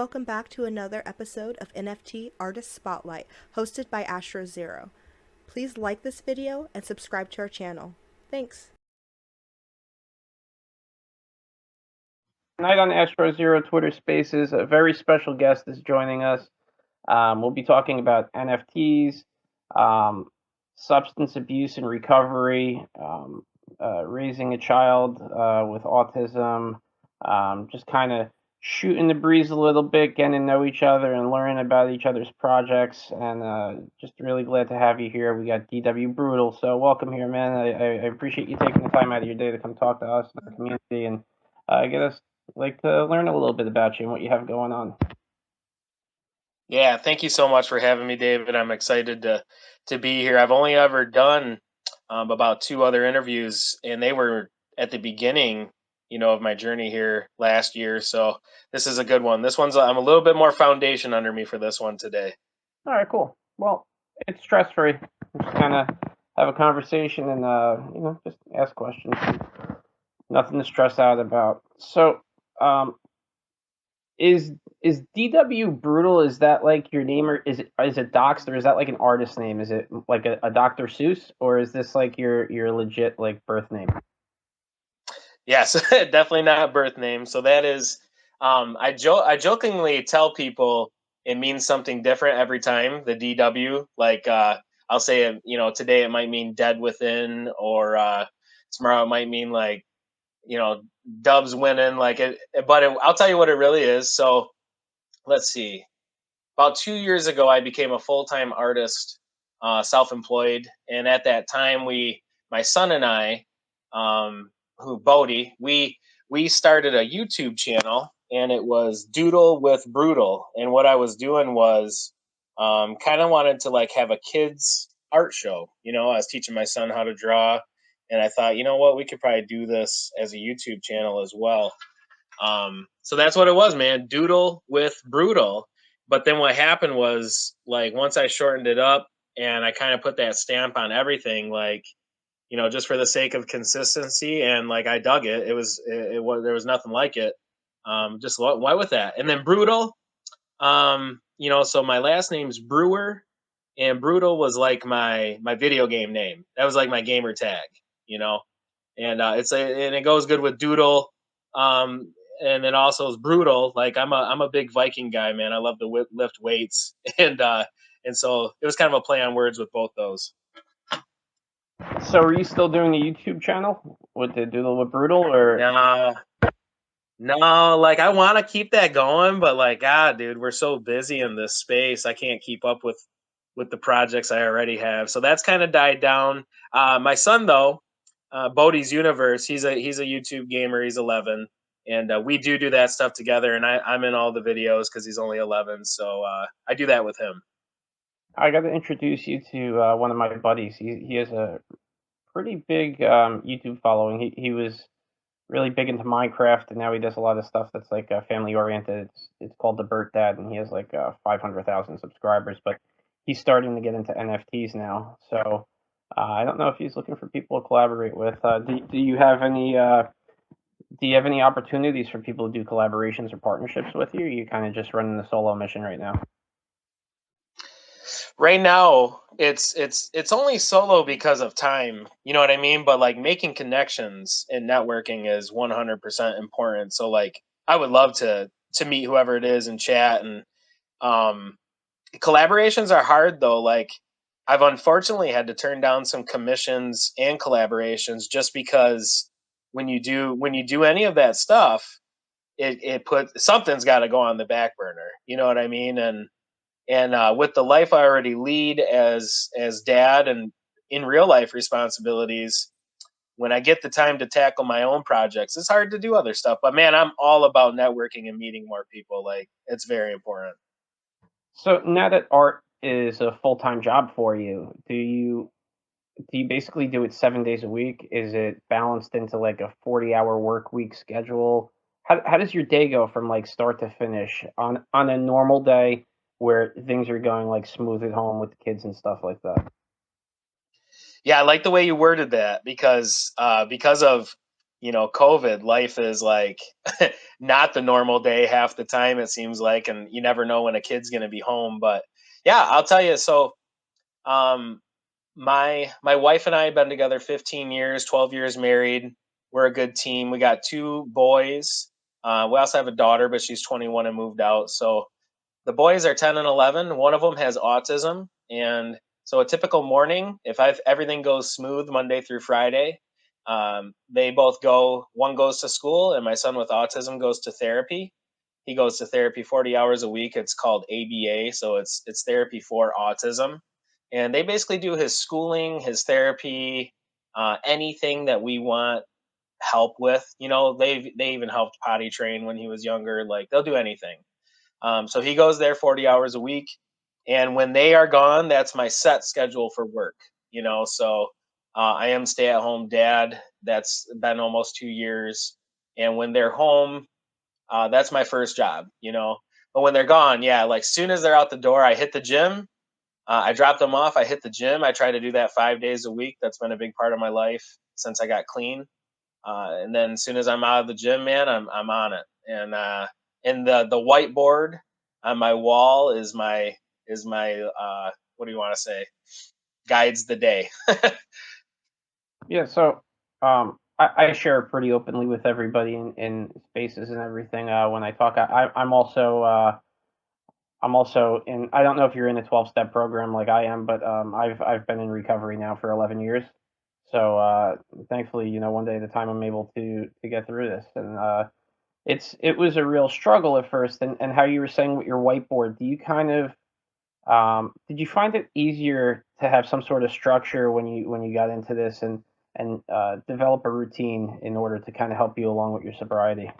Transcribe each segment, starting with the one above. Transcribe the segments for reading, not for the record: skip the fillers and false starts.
welcome back to another episode of NFT Artist Spotlight, hosted by AstroZero. Please like this video and subscribe to our channel. Thanks. Tonight on AstroZero Twitter Spaces, a very special guest is joining us. We'll be talking about NFTs, substance abuse and recovery, raising a child with autism, just kind of shooting the breeze a little bit, getting to know each other and learning about each other's projects. And just really glad to have you here. We got DWBROODLE, so welcome here, man. I appreciate you taking the time out of your day to come talk to us and the community and get us to learn a little bit about you and what you have going on. Yeah, thank you so much for having me, David. I'm excited to be here. I've only ever done about 2 other interviews, and they were at the beginning, of my journey here last year. So this is a good one. This one's I'm a little bit more foundation under me for this one today. All right, cool. Well, it's stress free. Just kind of have a conversation and just ask questions. Nothing to stress out about. So, is DWBROODLE, is that like your name, or is it doxed, or is that like an artist name? Is it like a Dr. Seuss, or is this like your legit like birth name? Yes, definitely not a birth name. So that is, I jokingly tell people it means something different every time. The DW, I'll say, today it might mean dead within, or tomorrow it might mean like, Dubs winning, I'll tell you what it really is. So let's see. About 2 years ago, I became a full-time artist, self-employed, and at that time, my son and I, Bodie, we started a YouTube channel, and it was Doodle with Broodle. And what I was doing was, kind of wanted to have a kids art show. I was teaching my son how to draw, and I thought, you know what, we could probably do this as a YouTube channel as well. So that's what it was, man. Doodle with Broodle. But then what happened was, once I shortened it up and I kind of put that stamp on everything, just for the sake of consistency, and I dug it. It was there was nothing like it. Just why with that? And then Broodle, so my last name's Brewer, and Broodle was like my video game name. That was like my gamer tag, and and it goes good with Doodle. And then also is Brutal. I'm a big Viking guy, man. I love to lift weights, and so it was kind of a play on words with both those. So are you still doing the YouTube channel with the Doodle with Broodle, or no? I want to keep that going, but dude, we're so busy in this space. I can't keep up with the projects I already have. So that's kind of died down. My son though, Bodie's Universe, he's a YouTube gamer. He's 11. And we do that stuff together, and I'm in all the videos because he's only 11, so I do that with him. I got to introduce you to one of my buddies. He has a pretty big YouTube following. He was really big into Minecraft, and now he does a lot of stuff that's family oriented. It's called the Burt Dad, and he has 500,000 subscribers. But he's starting to get into NFTs now, so I don't know if he's looking for people to collaborate with. Do you have any? Do you have any opportunities for people to do collaborations or partnerships with you? Or are you kind of just running the solo mission right now? Right now, it's only solo because of time. You know what I mean? But making connections and networking is 100% important. So I would love to meet whoever it is and chat. And collaborations are hard though. I've unfortunately had to turn down some commissions and collaborations just because when you do any of that stuff, it something's got to go on the back burner. You know what I mean? And with the life I already lead as dad and in real life responsibilities, when I get the time to tackle my own projects, it's hard to do other stuff. But man, I'm all about networking and meeting more people. It's very important. So now that art is a full-time job for you, do you basically do it 7 days a week? Is it balanced into a 40-hour work week schedule? How does your day go from start to finish on a normal day where things are going smooth at home with the kids and stuff like that? Yeah, I like the way you worded that because of COVID, life is like not the normal day half the time, it seems like, and you never know when a kid's going to be home. But yeah, I'll tell you. So, um, my wife and I have been together 15 years, 12 years married. We're a good team. We got two boys. We also have a daughter, but she's 21 and moved out. So the boys are 10 and 11. One of them has autism. And so a typical morning, if everything goes smooth Monday through Friday, they both go, one goes to school, and my son with autism goes to therapy. He goes to therapy 40 hours a week. It's called ABA. So it's therapy for autism. And they basically do his schooling, his therapy, anything that we want help with. They even helped potty train when he was younger. Like, they'll do anything. So he goes there 40 hours a week. And when they are gone, that's my set schedule for work. So I am stay at home dad. That's been almost 2 years. And when they're home, that's my first job. But when they're gone, yeah, like soon as they're out the door, I hit the gym. I drop them off. I hit the gym. I try to do that 5 days a week. That's been a big part of my life since I got clean. And then as soon as I'm out of the gym, man, I'm on it. And the whiteboard on my wall is my what do you want to say? Guides the day. Yeah, so I share pretty openly with everybody in spaces and everything. When I talk, I'm also in. I don't know if you're in a 12-step program like I am, but I've been in recovery now for 11 years. So thankfully, one day at a time, I'm able to get through this. And it was a real struggle at first. And how you were saying with your whiteboard, do you kind of did you find it easier to have some sort of structure when you got into this and develop a routine in order to kind of help you along with your sobriety?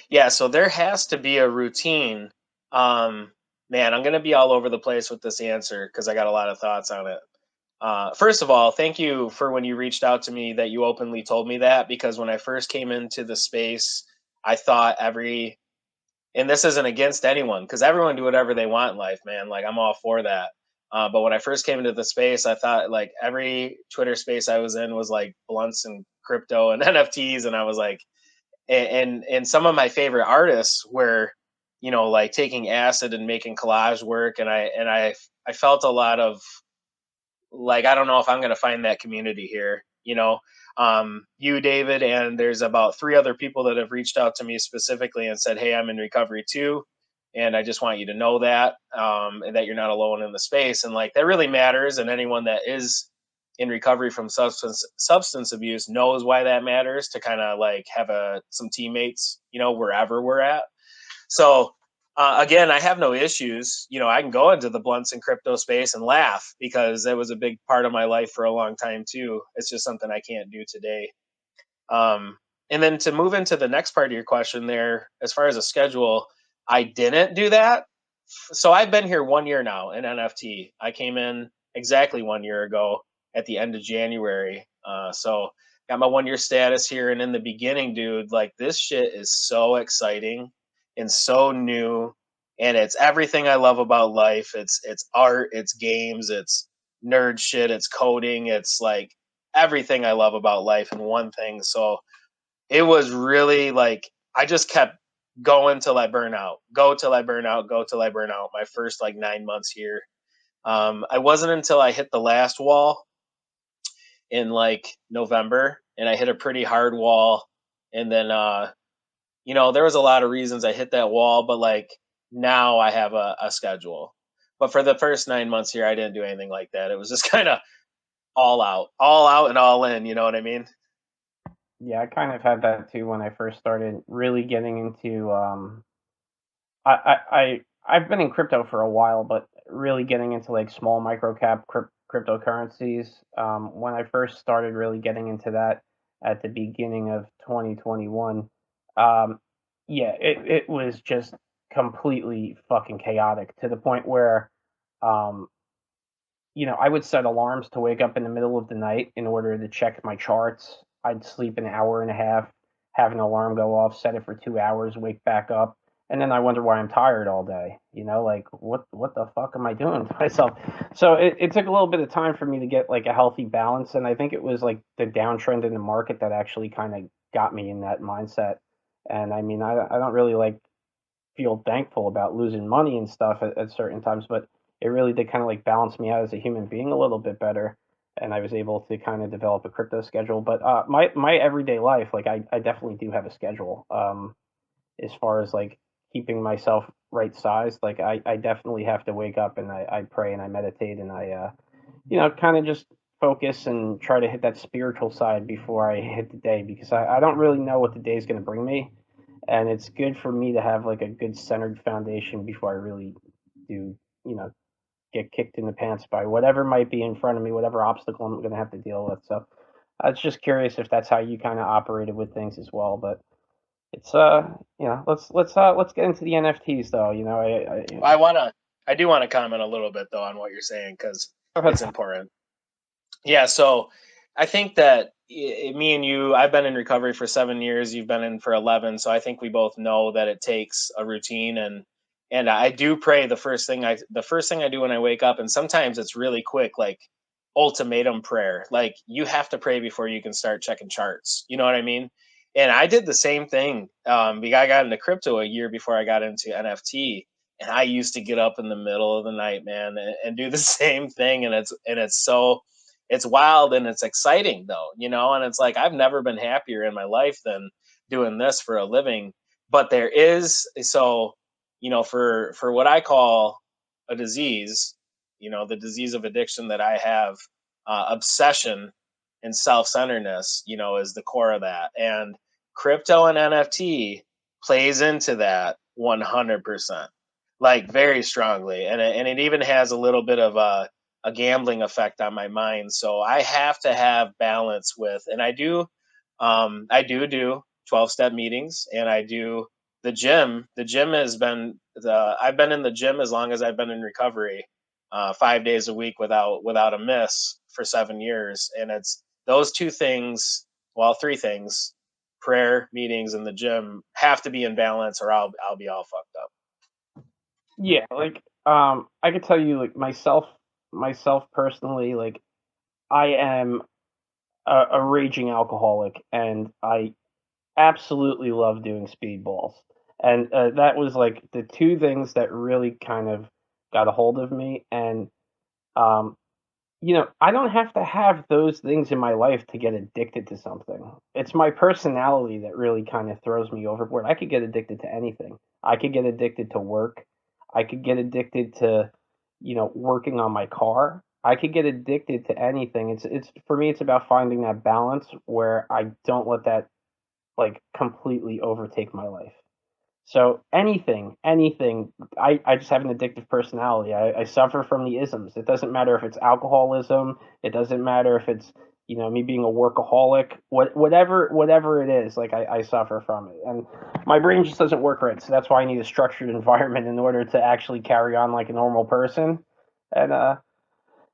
Yeah, so there has to be a routine. Um, Man, I'm gonna be all over the place with this answer because I got a lot of thoughts on it. First of all, thank you for when you reached out to me that you openly told me that, because when I first came into the space, I thought and this isn't against anyone because everyone do whatever they want in life, man. Like, I'm all for that. But when I first came into the space, I thought like every Twitter space I was in was like blunts and crypto and NFTs, and I was like, and some of my favorite artists were, like taking acid and making collage work, and I felt a lot of like, I don't know if I'm going to find that community here. You, David, and there's about three other people that have reached out to me specifically and said, hey, I'm in recovery too. And I just want you to know that, and that you're not alone in the space. And like, that really matters. And anyone that is in recovery from substance abuse knows why that matters, to kind of like have some teammates, wherever we're at. So again, I have no issues. I can go into the blunts and crypto space and laugh because that was a big part of my life for a long time too. It's just something I can't do today. Um, and then to move into the next part of your question there, as far as a schedule, I didn't do that. So I've been here 1 year now in NFT. I came in exactly 1 year ago at the end of January. So got my 1 year status here. And in the beginning, dude, like, this shit is so exciting and so new. And it's everything I love about life. It's art, it's games, it's nerd shit, it's coding, it's like everything I love about life in one thing. So it was really like, I just kept going till I burn out, go till I burn out, go till I burn out. My first like 9 months here. I wasn't until I hit the last wall in like November, and I hit a pretty hard wall. And then, there was a lot of reasons I hit that wall, but like now I have a schedule. But for the first 9 months here, I didn't do anything like that. It was just kind of all out and all in. You know what I mean? Yeah, I kind of had that too when I first started really getting into I've been in crypto for a while, but really getting into like small micro cap cryptocurrencies. When I first started really getting into that at the beginning of 2021, um, yeah, it was just completely fucking chaotic to the point where, um, I would set alarms to wake up in the middle of the night in order to check my charts. I'd sleep an hour and a half, have an alarm go off, set it for 2 hours, wake back up, and then I wonder why I'm tired all day. Like what the fuck am I doing to myself? So it took a little bit of time for me to get like a healthy balance, and I think it was like the downtrend in the market that actually kind of got me in that mindset. And I mean, I don't really like feel thankful about losing money and stuff at certain times, but it really did kind of like balance me out as a human being a little bit better. And I was able to kind of develop a crypto schedule. But my everyday life, like I definitely do have a schedule. As far as like keeping myself right sized, like I definitely have to wake up and I pray and I meditate and I kind of just focus and try to hit that spiritual side before I hit the day, because I don't really know what the day is going to bring me, and it's good for me to have like a good centered foundation before I really do, get kicked in the pants by whatever might be in front of me, whatever obstacle I'm going to have to deal with. So I was just curious if that's how you kind of operated with things as well. But it's let's get into the NFTs though. I do want to comment a little bit though on what you're saying because I it's important. Yeah, so I think that me and you, I've been in recovery for 7 years. You've been in for 11, so I think we both know that it takes a routine, and I do pray the first thing I do when I wake up, and sometimes it's really quick, like ultimatum prayer. Like you have to pray before you can start checking charts. You know what I mean? And I did the same thing. I got into crypto a year before I got into NFT, and I used to get up in the middle of the night, man, and do the same thing, and it's wild and it's exciting though, and it's like I've never been happier in my life than doing this for a living. But there is so, for what I call a disease, the disease of addiction that I have, obsession and self-centeredness, is the core of that. And crypto and NFT plays into that 100%, like very strongly. And it even has a little bit of a gambling effect on my mind. So I have to have balance with, and I do 12-step meetings, and I do the gym. The gym has been I've been in the gym as long as I've been in recovery, 5 days a week without a miss for 7 years. And it's those two things, well, three things: prayer, meetings, and the gym have to be in balance, or I'll be all fucked up. Yeah, like I could tell you like myself personally, like I am a raging alcoholic, and I absolutely love doing speedballs. And that was like the two things that really kind of got a hold of me. And um, I don't have to have those things in my life to get addicted to something. It's my personality that really kind of throws me overboard. I could get addicted to anything. I could get addicted to work. I could get addicted to, working on my car. I could get addicted to anything. It's for me it's about finding that balance where I don't let that like completely overtake my life. So anything. I just have an addictive personality. I suffer from the isms. It doesn't matter if it's alcoholism. It doesn't matter if it's me being a workaholic. Whatever it is, like I suffer from it, and my brain just doesn't work right. So that's why I need a structured environment in order to actually carry on like a normal person. And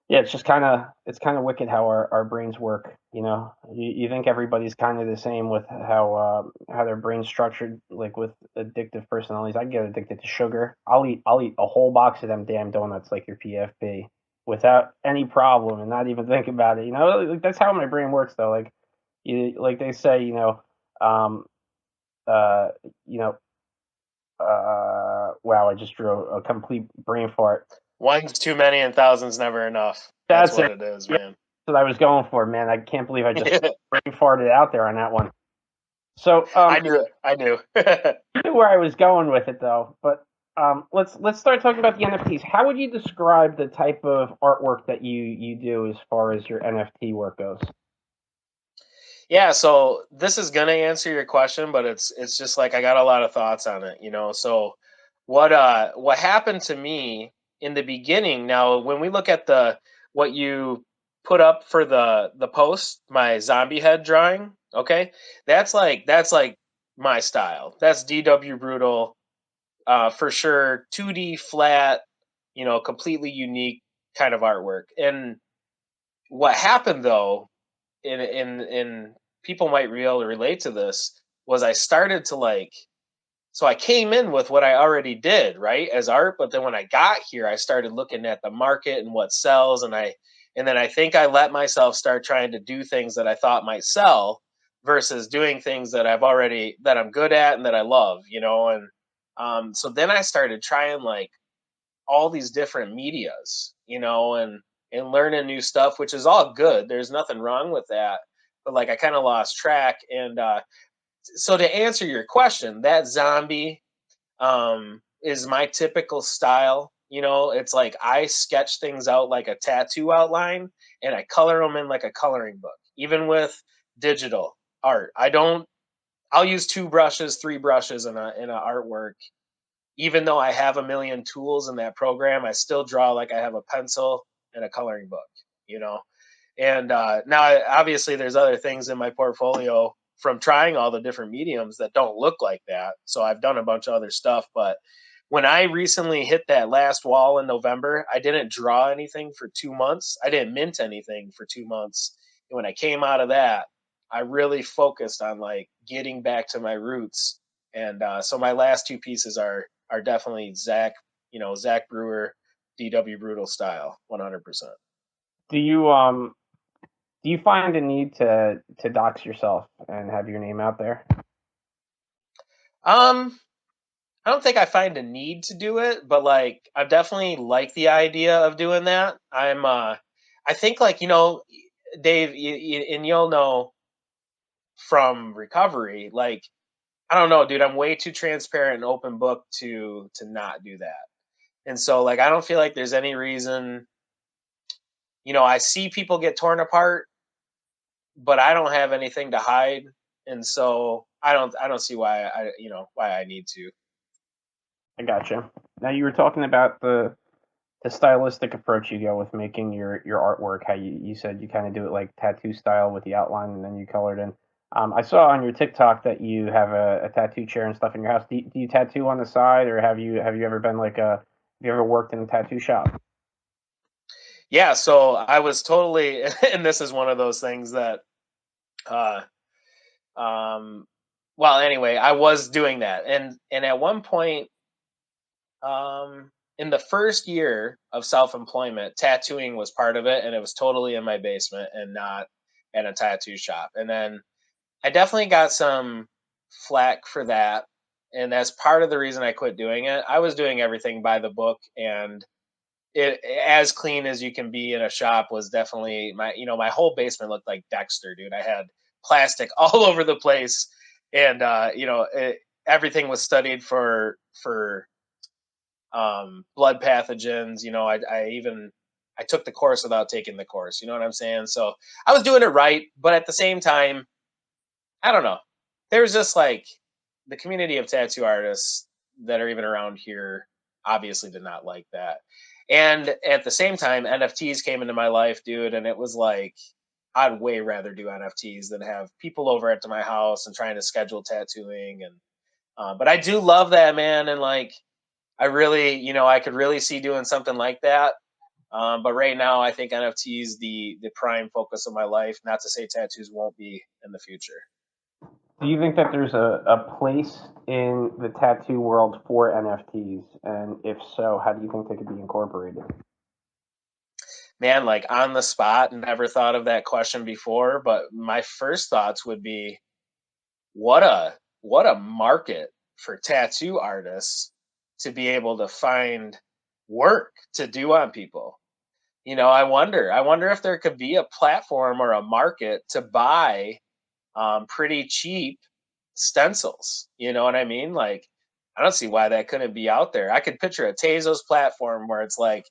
yeah, it's kind of wicked how our brains work. You think everybody's kind of the same with how their brain's structured, like with addictive personalities. I get addicted to sugar. I'll eat a whole box of them damn donuts like your PFP without any problem and not even think about it. Like, that's how my brain works though. Like they say, um, uh, you know, wow, I just drew a complete brain fart. One's too many and thousands never enough. That's That's what it. it is, Yeah, man. that's what I was going for, man. I can't believe I just brain farted out there on that one. So, I knew it. I knew. I knew where I was going with it though, but let's start talking about the NFTs. How would you describe the type of artwork that you do as far as your NFT work goes? Yeah, so this is gonna answer your question, but it's just like I got a lot of thoughts on it. So what happened to me in the beginning, now when we look at the what you put up for the post, my zombie head drawing, okay? That's like my style. That's DW Brutal, for sure, 2D flat, completely unique kind of artwork. And what happened though, in people might really relate to this, was I started to like So I came in with what I already did, right, as art, but then when I got here, I started looking at the market and what sells, and then I think I let myself start trying to do things that I thought might sell versus doing things that I'm good at and that I love, and so then I started trying like all these different medias, and learning new stuff, which is all good. There's nothing wrong with that. But like I kind of lost track. And so to answer your question, that zombie is my typical style. It's like I sketch things out like a tattoo outline and I color them in like a coloring book. Even with digital art, I'll use two brushes, three brushes in a artwork. Even though I have a million tools in that program, I still draw like I have a pencil and a coloring book, you know. And now, obviously, there's other things in my portfolio from trying all the different mediums that don't look like that. So I've done a bunch of other stuff. But when I recently hit that last wall in November, I didn't draw anything for 2 months. I didn't mint anything for 2 months. And when I came out of that, I really focused on like getting back to my roots. And so my last two pieces are definitely Zach Brewer, DW Brutal style, 100%. Do you do you find a need to dox yourself and have your name out there? Um, I don't think I find a need to do it, but like I definitely like the idea of doing that. I think like Dave, and you'll know from recovery, like I don't know, dude. I'm way too transparent and open book to not do that. And so like I don't feel like there's any reason. I see people get torn apart, but I don't have anything to hide, and so I don't see why I need to. I gotcha. Now you were talking about the stylistic approach you go with making your artwork. How you said you kind of do it like tattoo style with the outline and then you colored in. I saw on your TikTok that you have a tattoo chair and stuff in your house. Do you tattoo on the side, or have you ever been like a have you ever worked in a tattoo shop? Yeah, so I was totally, and this is one of those things that, uh, um, well, anyway, I was doing that, and at one point, in the first year of self employment, tattooing was part of it, and it was totally in my basement and not at a tattoo shop. And then I definitely got some flack for that, and that's part of the reason I quit doing it. I was doing everything by the book, and it as clean as you can be in a shop was definitely my whole basement looked like Dexter, dude. I had plastic all over the place, and everything was studied for blood pathogens. I took the course without taking the course. You know what I'm saying? So I was doing it right, but at the same time, I don't know. There's just like the community of tattoo artists that are even around here obviously did not like that. And at the same time, NFTs came into my life, dude, and it was like I'd way rather do NFTs than have people over at my house and trying to schedule tattooing. And but I do love that, man, and like I really, I could really see doing something like that. But right now, I think NFTs the prime focus of my life. Not to say tattoos won't be in the future. Do you think that there's a place in the tattoo world for NFTs? And if so, how do you think they could be incorporated? Man, like on the spot, never thought of that question before, but my first thoughts would be what a market for tattoo artists to be able to find work to do on people. I wonder if there could be a platform or a market to buy pretty cheap stencils. You know what I mean? Like, I don't see why that couldn't be out there. I could picture a Tezos platform where it's like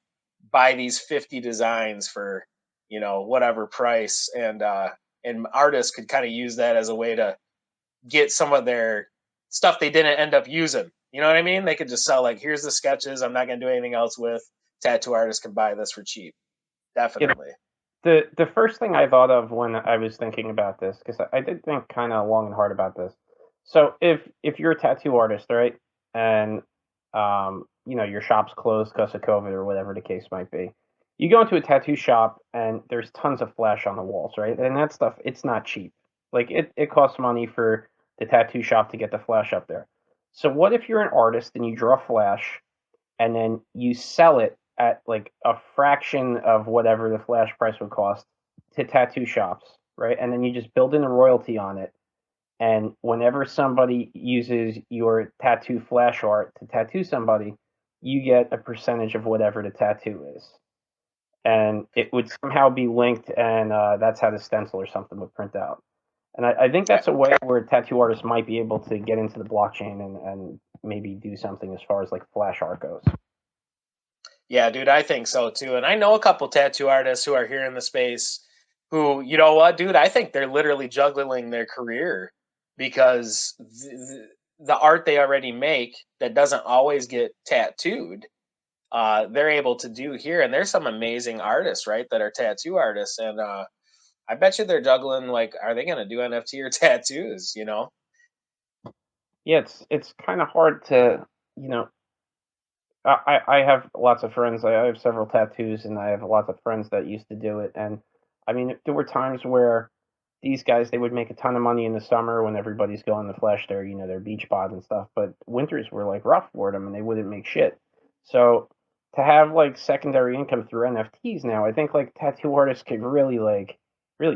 buy these 50 designs for whatever price, and artists could kind of use that as a way to get some of their stuff they didn't end up using. You know what I mean? They could just sell like, here's the sketches. I'm not going to do anything else with. Tattoo artists can buy this for cheap. You know, Definitely. the first thing I thought of when I was thinking about this, because I did think kind of long and hard about this. So if you're a tattoo artist, right, and your shop's closed because of COVID or whatever the case might be, you go into a tattoo shop and there's tons of flash on the walls, right, and that stuff it's not cheap. Like it costs money for the tattoo shop to get the flash up there. So what if you're an artist and you draw Flash and then you sell it at like a fraction of whatever the Flash price would cost to tattoo shops, right? And then you just build in a royalty on it. And whenever somebody uses your tattoo Flash art to tattoo somebody, you get a percentage of whatever the tattoo is. And it would somehow be linked, and that's how the stencil or something would print out. And I think that's a way where tattoo artists might be able to get into the blockchain and maybe do something as far as like Flash art goes. Yeah, dude, I think so too. And I know a couple tattoo artists who are here in the space who, you know what, dude, I think they're literally juggling their career because the art they already make that doesn't always get tattooed, they're able to do here. And there's some amazing artists, right, that are tattoo artists. And I bet you they're juggling, like, are they going to do NFT or tattoos, you know? Yeah, it's kind of hard to, you know, I have lots of friends. I have several tattoos, and I have lots of friends that used to do it. And I mean, there were times where these guys they would make a ton of money in the summer when everybody's going to flesh their their beach pods and stuff. But winters were like rough for them, and they wouldn't make shit. So to have like secondary income through NFTs now, I think like tattoo artists could really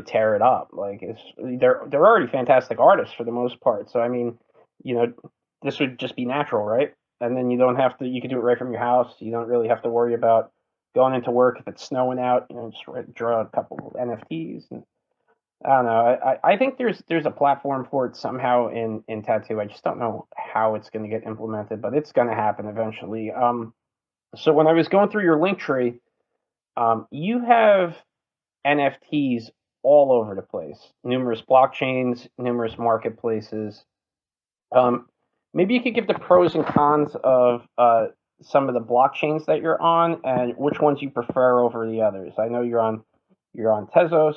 tear it up. Like they're already fantastic artists for the most part. So I mean, you know, this would just be natural, right? And then you don't have to. You can do it right from your house. You don't really have to worry about going into work if it's snowing out. Just draw a couple of NFTs. And I don't know. I think there's a platform for it somehow in tattoo. I just don't know how it's going to get implemented, but it's going to happen eventually. So when I was going through your link tree, you have NFTs all over the place. Numerous blockchains, numerous marketplaces. Um, Maybe you could give the pros and cons of some of the blockchains that you're on, and which ones you prefer over the others. I know you're on Tezos.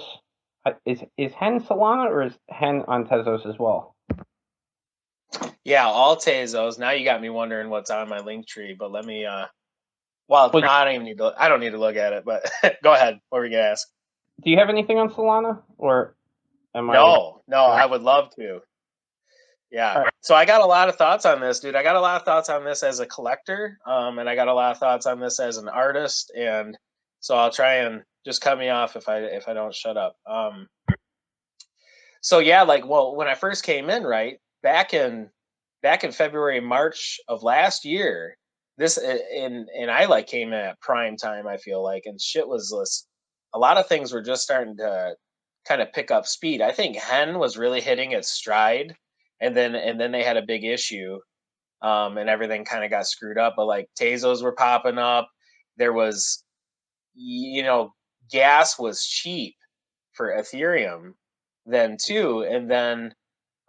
Is Hen Solana or is Hen on Tezos as well? Yeah, all Tezos. Now you got me wondering what's on my link tree, but let me well, Well, no, I don't need to look at it, but go ahead. What were you gonna ask? do you have anything on Solana, or am I? No, I would love to. Yeah. All right. So I got a lot of thoughts on this, dude. I got a lot of thoughts on this as a collector, and I got a lot of thoughts on this as an artist, and so I'll try and just cut me off if I don't shut up. So yeah, like, well, when I first came in, right back in February, March of last year, this and I like came in at prime time. I feel like, and shit was this. A lot of things were just starting to kind of pick up speed. I think Hen was really hitting its stride, and then they had a big issue, and everything kind of got screwed up. But like Tezos were popping up. There was, you know, gas was cheap for Ethereum then too, and then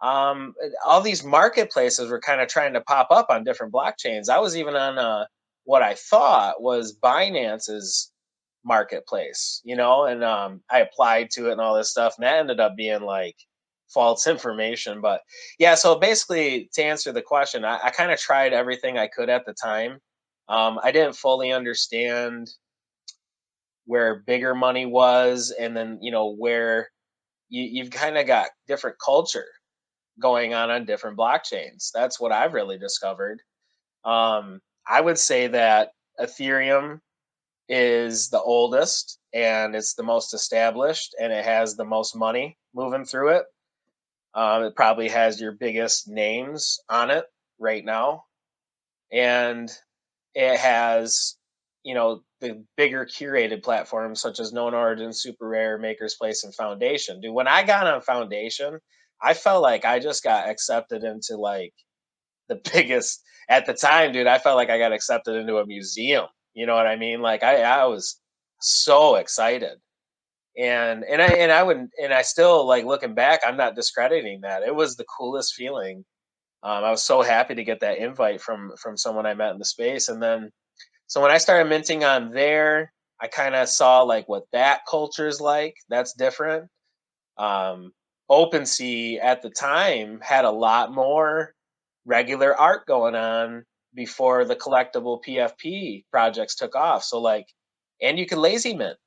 all these marketplaces were kind of trying to pop up on different blockchains. I was even on what I thought was Binance's marketplace, you know, and I applied to it and all this stuff, and that ended up being like false information. But yeah, so basically, to answer the question, I kind of tried everything I could at the time. I didn't fully understand where bigger money was, and then where you've kind of got different culture going on different blockchains. That's what I've really discovered. I would say that Ethereum is the oldest and it's the most established and it has the most money moving through it. It probably has your biggest names on it right now. And it has, the bigger curated platforms such as Known Origin, Super Rare, Maker's Place, and Foundation. Dude, when I got on Foundation, I felt like I just got accepted into like the biggest at the time, dude. I felt like I got accepted into a museum. You know what I mean? Like I was so excited. And I still, like, looking back, I'm not discrediting that. It was the coolest feeling. I was so happy to get that invite from someone I met in the space. And then so when I started minting on there, I kind of saw like what that culture is like. That's different. Um, OpenSea at the time had a lot more regular art going on before the collectible PFP projects took off. So like, and you could lazy mint.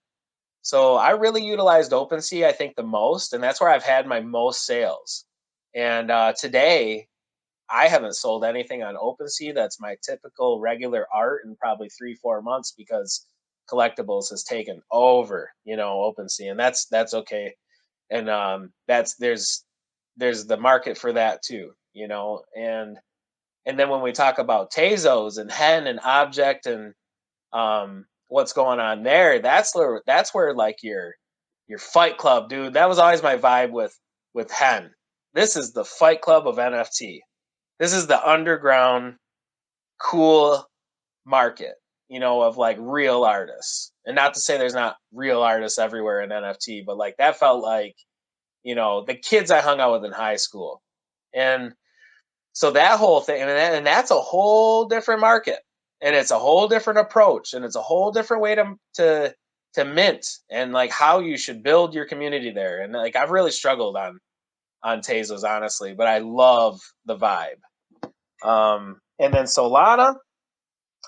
So I really utilized OpenSea, I think, the most, and that's where I've had my most sales. And today, I haven't sold anything on OpenSea that's my typical regular art in probably 3-4 months because collectibles has taken over, OpenSea, and that's okay. And that's there's the market for that too, and then when we talk about Tezos and Hen and Object and what's going on there, that's where like your Fight Club, dude. That was always my vibe with Hen. This is the Fight Club of NFT. This is the underground cool market, of like real artists. And not to say there's not real artists everywhere in NFT, but like that felt like, the kids I hung out with in high school. And so that whole thing, and that's a whole different market, and it's a whole different approach, and it's a whole different way to mint, and like how you should build your community there. And like I've really struggled on Tezos, honestly, but I love the vibe. And then Solana,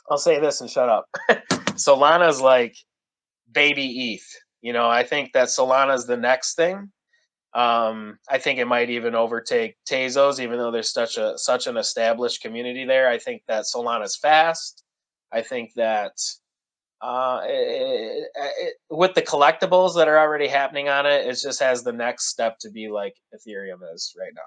I'll say this and shut up. Solana's like baby ETH. I think that Solana's the next thing. I think it might even overtake Tezos, even though there's such an established community there. I think that Solana's fast. I think that with the collectibles that are already happening on it, it just has the next step to be like Ethereum is right now.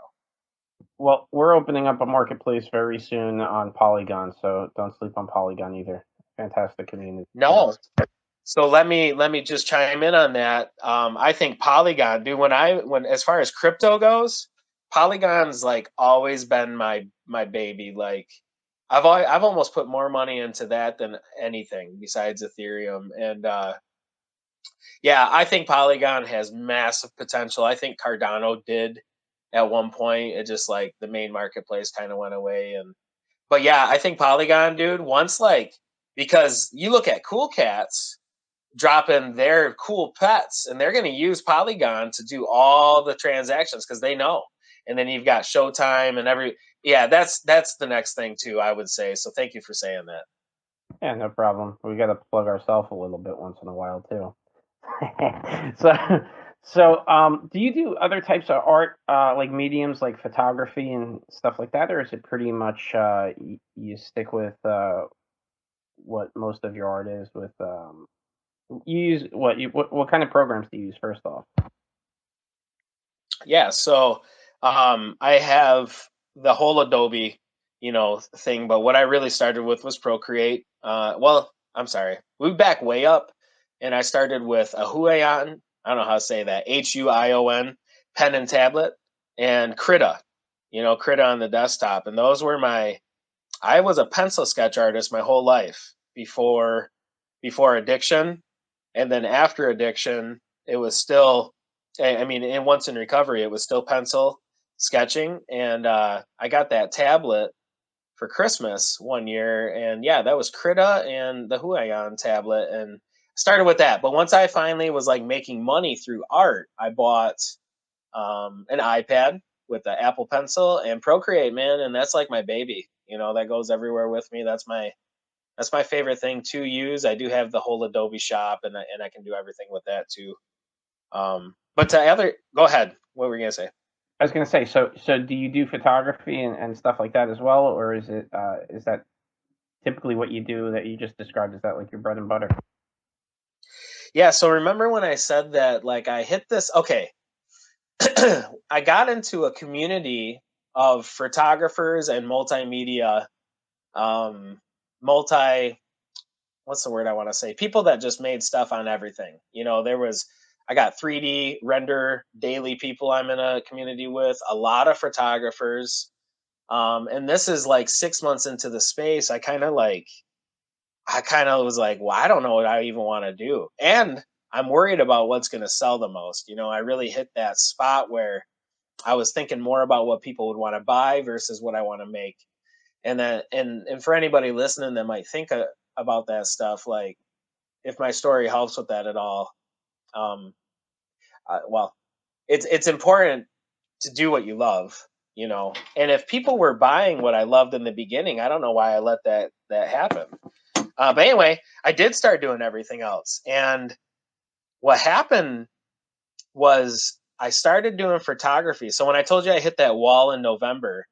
Well, we're opening up a marketplace very soon on Polygon, so don't sleep on Polygon either. Fantastic community. No. So let me just chime in on that. I think Polygon, dude, when as far as crypto goes, Polygon's like always been my baby. Like I've almost put more money into that than anything besides Ethereum. And yeah, I think Polygon has massive potential. I think Cardano did at one point. It just like the main marketplace kind of went away. But yeah, I think Polygon, dude, because you look at Cool Cats dropping their cool pets, and they're going to use Polygon to do all the transactions because they know. And then you've got Showtime and that's the next thing too, I would say. So thank you for saying that. Yeah, no problem. We got to plug ourselves a little bit once in a while too. So, do you do other types of art, like mediums, like photography and stuff like that, or is it pretty much you stick with what most of your art is? With you use what kind of programs do you use first off? Yeah, so I have the whole Adobe, thing, but what I really started with was Procreate. Well, I'm sorry, we back way up, and I started with a Huion. I don't know how to say that. Huion pen and tablet, and Krita. Krita on the desktop, and those were I was a pencil sketch artist my whole life before addiction, and then after addiction, it was still. I mean, and once in recovery, it was still pencil sketching, and I got that tablet for Christmas one year, and yeah, that was Krita and the Huion tablet, and started with that. But once I finally was like making money through art, I bought an iPad with the Apple Pencil and Procreate, man, and that's like my baby. That goes everywhere with me. That's my favorite thing to use. I do have the whole Adobe shop, and I can do everything with that too. But go ahead. What were you gonna say? I was gonna say, so do you do photography and stuff like that as well, or is that typically what you do that you just described? Is that like your bread and butter? Yeah. So remember when I said that, like I hit this? Okay, I got into a community of photographers and multimedia, multi. What's the word I want to say? People that just made stuff on everything. I got 3D render daily people I'm in a community with, a lot of photographers. And this is like 6 months into the space. I kind of was like, well, I don't know what I even want to do. And I'm worried about what's going to sell the most. I really hit that spot where I was thinking more about what people would want to buy versus what I want to make. And for anybody listening that might think about that stuff, like if my story helps with that at all, well, it's important to do what you love, And if people were buying what I loved in the beginning, I don't know why I let that happen. But anyway, I did start doing everything else, and what happened was I started doing photography. So when I told you I hit that wall in November,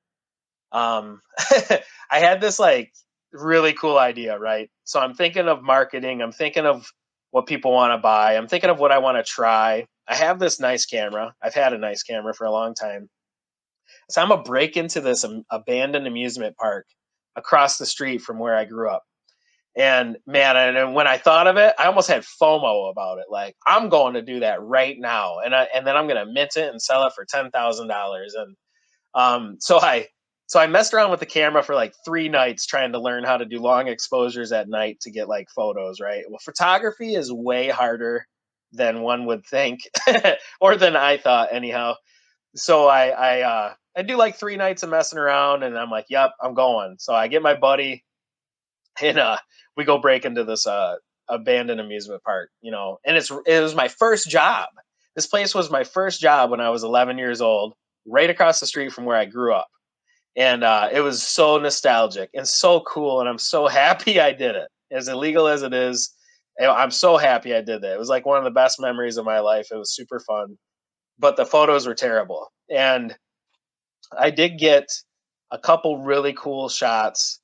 I had this like really cool idea, right? So I'm thinking of marketing. I'm thinking of what people want to buy. I'm thinking of what I want to try. I have this nice camera. I've had a nice camera for a long time. So I'm going to break into this abandoned amusement park across the street from where I grew up. And man, and when I thought of it, I almost had FOMO about it. Like, I'm going to do that right now. And then I'm going to mint it and sell it for $10,000. And so I messed around with the camera for like 3 nights trying to learn how to do long exposures at night to get like photos, right? Well, photography is way harder than one would think, or than I thought anyhow. So I do like 3 nights of messing around, and I'm like, yep, I'm going. So I get my buddy, and we go break into this abandoned amusement park, and it was my first job. This place was my first job when I was 11 years old, right across the street from where I grew up. And it was so nostalgic and so cool, and I'm so happy I did it. As illegal as it is, I'm so happy I did that. It was like one of the best memories of my life. It was super fun, but the photos were terrible. And I did get a couple really cool shots,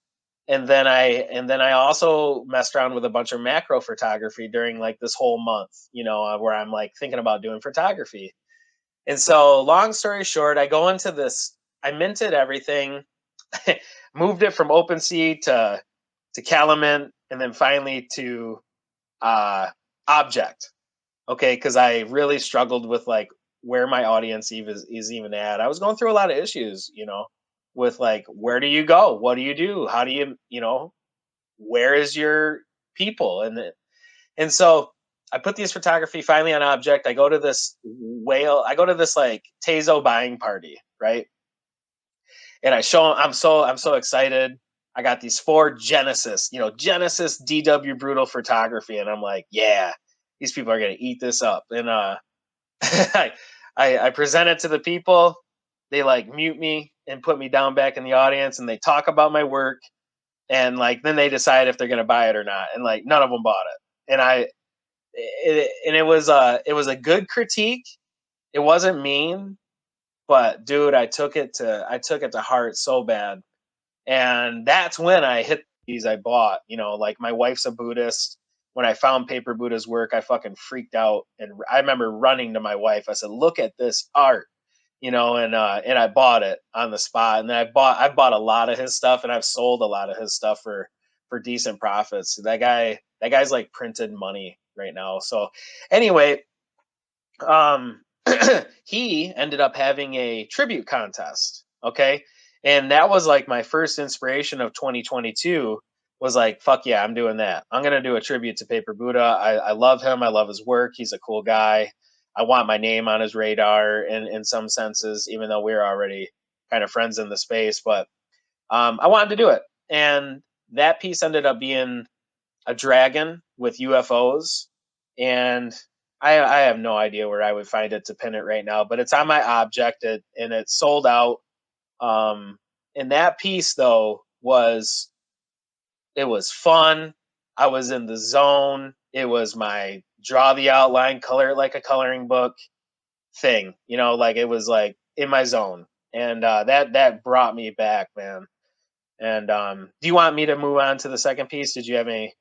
and then I also messed around with a bunch of macro photography during like this whole month, where I'm like thinking about doing photography. And so, long story short, I go into this. I minted everything, moved it from OpenSea to Calumet, and then finally to Object. Okay, because I really struggled with like where my audience is even at. I was going through a lot of issues, with like, where do you go? What do you do? How do where is your people? And so I put these photography finally on Object. I go to this like Tezo buying party, right? And I show them, I'm so excited. I got these 4 Genesis DWBROODLE photography, and I'm like, yeah, these people are gonna eat this up. And I present it to the people. They like mute me and put me down back in the audience, and they talk about my work, and like then they decide if they're gonna buy it or not. And like none of them bought it. It was a good critique. It wasn't mean, but dude, I took it to heart so bad. And that's when I hit these I bought. Like my wife's a Buddhist. When I found Paper Buddha's work, I fucking freaked out, and I remember running to my wife. I said, "Look at this art," and I bought it on the spot. And then I've bought a lot of his stuff, and I've sold a lot of his stuff for decent profits. That guy's like printed money right now. So anyway, um, he ended up having a tribute contest. Okay. And that was like my first inspiration of 2022 was like, fuck yeah, I'm doing that. I'm going to do a tribute to Paper Buddha. I love him. I love his work. He's a cool guy. I want my name on his radar in some senses, even though we're already kind of friends in the space. But I wanted to do it. And that piece ended up being a dragon with UFOs. And I have no idea where I would find it to pin it right now, but it's on my Object, and it's sold out. And that piece though it was fun. I was in the zone. It was my draw the outline, color it like a coloring book thing. Like it was like in my zone, and that brought me back, man. And do you want me to move on to the second piece? Did you have any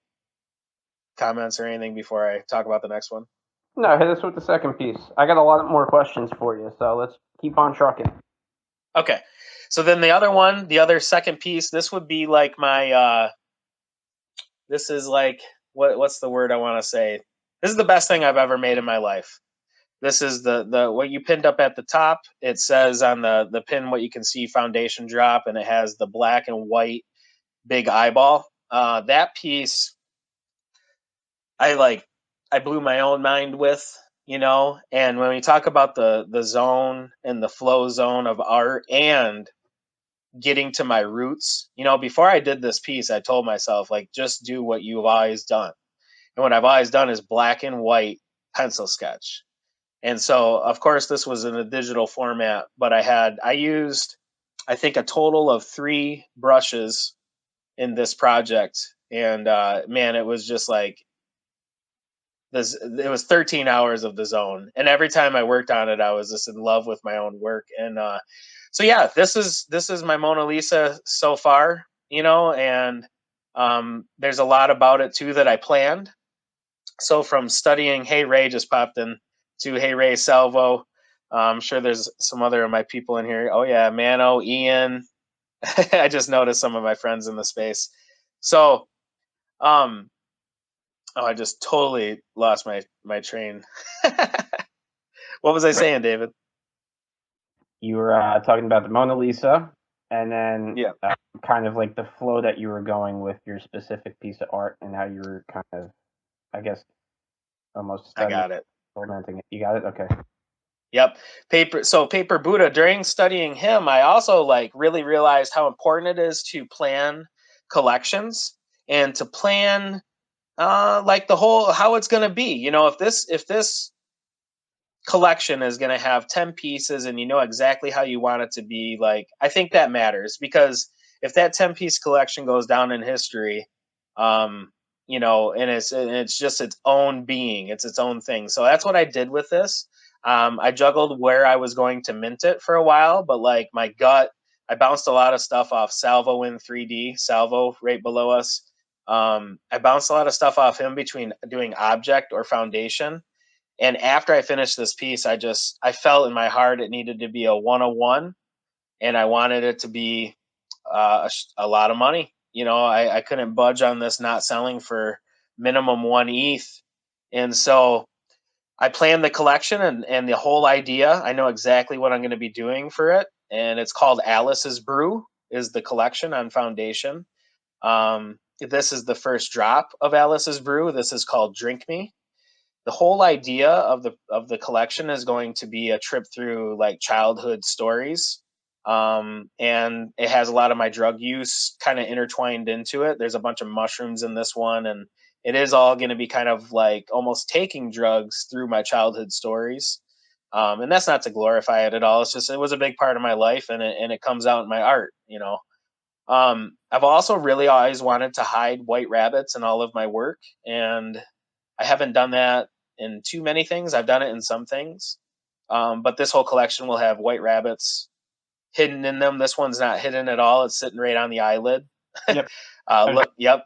comments or anything before I talk about the next one? No, hit us with the second piece. I got a lot more questions for you, so let's keep on trucking. Okay. So then the other second piece, this would be like my this is like what's the word I want to say? This is the best thing I've ever made in my life. This is the what you pinned up at the top. It says on the pin what you can see foundation drop, and it has the black and white big eyeball. That piece I blew my own mind with, and when we talk about the zone and the flow zone of art and getting to my roots, before I did this piece, I told myself, like, just do what you've always done. And what I've always done is black and white pencil sketch. And so, of course, this was in a digital format, but I used, I think, a total of 3 brushes in this project. And man, it was just like this. It was 13 hours of the zone, and every time I worked on it, I was just in love with my own work. And So yeah, this is my Mona Lisa so far, and there's a lot about it too that I planned. So from studying Hey Ray just popped in to Hey Ray Salvo. I'm sure there's some other of my people in here. Oh yeah, Mano, Ian. I just noticed some of my friends in the space. So, oh, I just totally lost my train. What was I saying, David? You were talking about the Mona Lisa, and then Yeah, kind of like the flow that you were going with your specific piece of art, and how you were kind of, I guess, almost I studying, got it. implementing it. You got it? Okay. Yep. Paper Buddha, during studying him, I also like really realized how important it is to plan collections and to plan like the whole how it's going to be. If this collection is going to have 10 pieces and you know exactly how you want it to be, like I think that matters, because if that 10-piece collection goes down in history, um and it's just its own being, it's its own thing. So that's what I did with this. I juggled where I was going to mint it for a while, but like my gut, I bounced a lot of stuff off Salvo in 3D, Salvo right below us. I bounced a lot of stuff off him between doing object or foundation. And after I finished this piece, I felt in my heart it needed to be a 101, and I wanted it to be a lot of money. I couldn't budge on this not selling for minimum one ETH. And so I planned the collection and the whole idea. I know exactly what I'm going to be doing for it. And it's called Alice's Brew, is the collection on Foundation. This is the first drop of Alice's Brew. This is called Drink Me. The whole idea of the collection is going to be a trip through like childhood stories, and it has a lot of my drug use kind of intertwined into it. There's a bunch of mushrooms in this one, and it is all going to be kind of like almost taking drugs through my childhood stories. And that's not to glorify it at all. It's just it was a big part of my life, and it comes out in my art. I've also really always wanted to hide white rabbits in all of my work, and I haven't done that in too many things. I've done it in some things, but this whole collection will have white rabbits hidden in them. This one's not hidden at all. It's sitting right on the eyelid. Yep. Look, yep.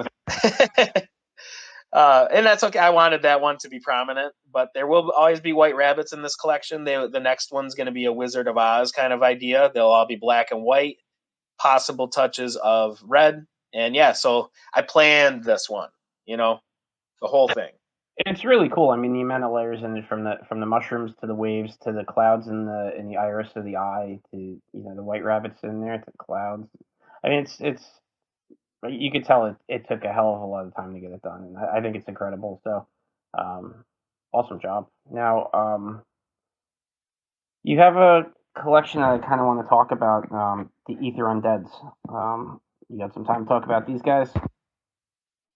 And that's okay. I wanted that one to be prominent, but there will always be white rabbits in this collection. The next one's going to be a Wizard of Oz kind of idea. They'll all be black and white, possible touches of red. And yeah, so I planned this one, the whole thing. It's really cool. I mean, the amount of layers in it, from the mushrooms to the waves to the clouds in the iris of the eye to the white rabbits in there to the clouds. I mean, it's you could tell it took a hell of a lot of time to get it done, and I think it's incredible. So, awesome job. Now, you have a collection that I kind of want to talk about, the Ether Undeads. You got some time to talk about these guys?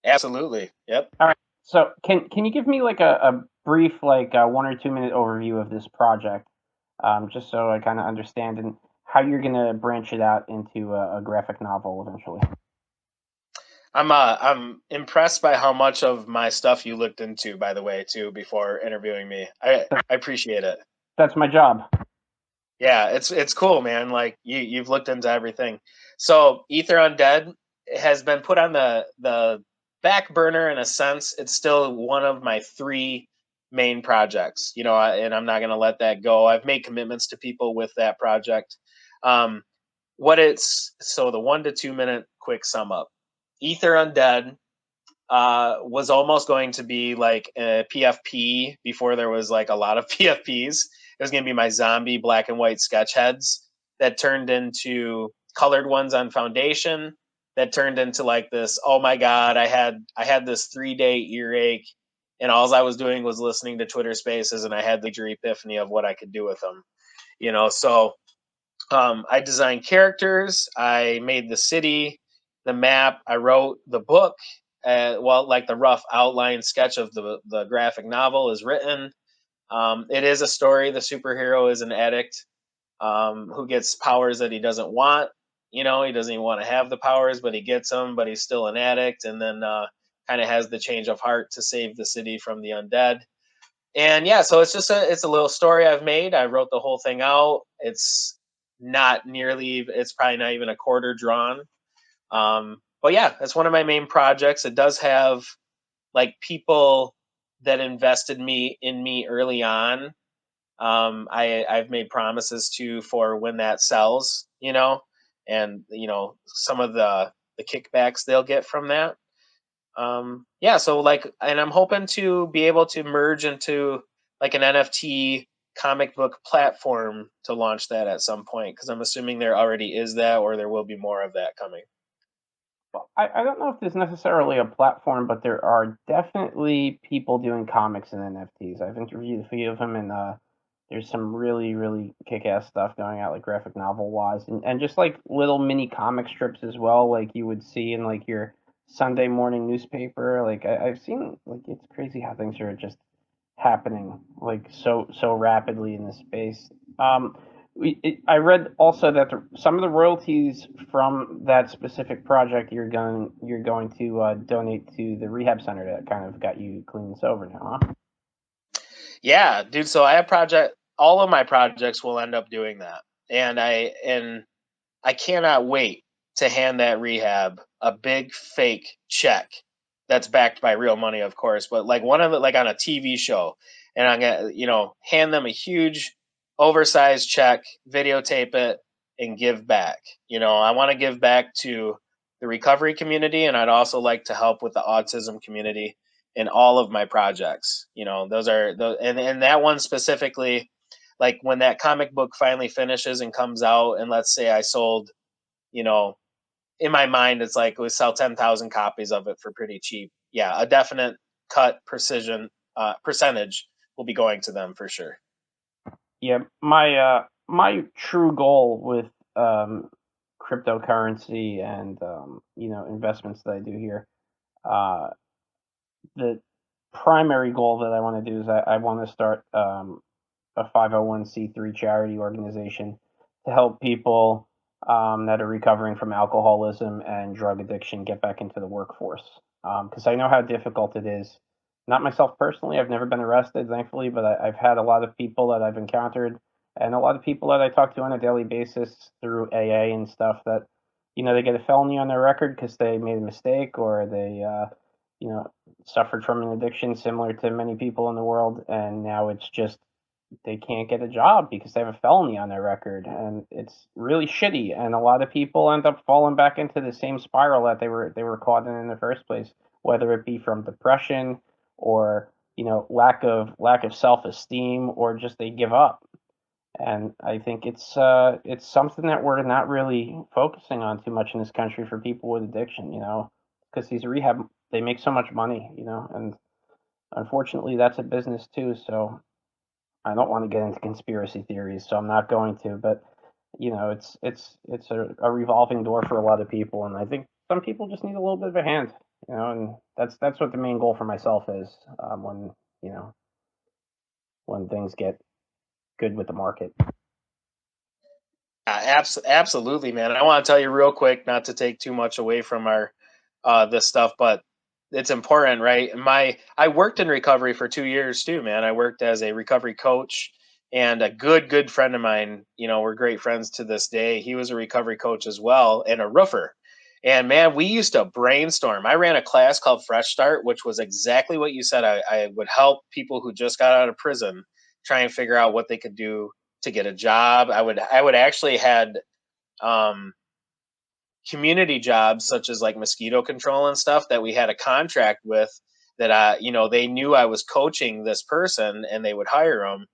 Absolutely. Yep. All right. So can you give me like a brief, like 1 or 2 minute overview of this project, just so I kind of understand and how you're gonna branch it out into a graphic novel eventually? I'm impressed by how much of my stuff you looked into, by the way, too, before interviewing me. I appreciate it. That's my job. Yeah, it's cool, man. Like you've looked into everything. So Ether Undead has been put on the back burner in a sense. It's still one of my three main projects, and I'm not gonna let that go. I've made commitments to people with that project. Um, so the 1 to 2 minute quick sum up. Ether Undead was almost going to be like a PFP before there was like a lot of PFPs. It was going to be my zombie black and white sketch heads that turned into colored ones on Foundation, that turned into like this, oh my god, I had this 3-day earache, and all I was doing was listening to Twitter Spaces, and I had the major epiphany of what I could do with them. So I designed characters, I made the city, the map, I wrote the book. Like the rough outline sketch of the graphic novel is written. It is a story. The superhero is an addict, who gets powers that he doesn't want. He doesn't even want to have the powers, but he gets them. But he's still an addict, and then kind of has the change of heart to save the city from the undead. And yeah, so it's a little story I've made. I wrote the whole thing out. It's not nearly, it's probably not even a quarter drawn. But yeah, that's one of my main projects. It does have like people that invested in me early on. I've made promises to for when that sells, and some of the kickbacks they'll get from that. Yeah, so like, and I'm hoping to be able to merge into like an NFT comic book platform to launch that at some point, because I'm assuming there already is that, or there will be more of that coming. Well, I don't know if there's necessarily a platform, but there are definitely people doing comics and NFTs. I've interviewed a few of them, and there's some really, really kick-ass stuff going out, like graphic novel wise, and just like little mini comic strips as well, like you would see in like your Sunday morning newspaper. Like I've seen, like it's crazy how things are just happening like so rapidly in this space. I read also that some of the royalties from that specific project you're going to donate to the rehab center that kind of got you clean and sober now, huh? Yeah, dude. So I have project. All of my projects will end up doing that, and I cannot wait to hand that rehab a big fake check that's backed by real money, of course, but like one of the, like on a TV show, and I'm gonna hand them a huge oversized check, videotape it, and give back. I want to give back to the recovery community, and I'd also like to help with the autism community in all of my projects. Those are those, and that one specifically, like when that comic book finally finishes and comes out, and let's say I sold, you know, in my mind, it's like we sell 10,000 copies of it for pretty cheap. Yeah, a definite cut precision percentage will be going to them for sure. Yeah, my true goal with um, cryptocurrency and investments that I do here, uh, the primary goal that I want to do is I want to start a 501c3 charity organization to help people that are recovering from alcoholism and drug addiction get back into the workforce. Because I know how difficult it is. Not myself personally, I've never been arrested, thankfully, but I've had a lot of people that I've encountered and a lot of people that I talk to on a daily basis through AA and stuff that, they get a felony on their record because they made a mistake or they, you know, suffered from an addiction similar to many people in the world. And now it's just they can't get a job because they have a felony on their record, and it's really shitty. And a lot of people end up falling back into the same spiral that they were caught in the first place, whether it be from depression or lack of self esteem or just they give up. And I think it's something that we're not really focusing on too much in this country for people with addiction, because these rehab they make so much money, and unfortunately that's a business too. So I don't want to get into conspiracy theories, so I'm not going to. But it's a revolving door for a lot of people, and I think some people just need a little bit of a hand, and that's what the main goal for myself is. When you know when things get good with the market. Absolutely, man. I want to tell you real quick, not to take too much away from our this stuff, but it's important, right? I worked in recovery for 2 years too, man. I worked as a recovery coach, and a good friend of mine, we're great friends to this day. He was a recovery coach as well and a roofer. And man, we used to brainstorm. I ran a class called Fresh Start, which was exactly what you said. I would help people who just got out of prison try and figure out what they could do to get a job. I would actually had um, community jobs such as like mosquito control and stuff that we had a contract with, that they knew I was coaching this person and they would hire them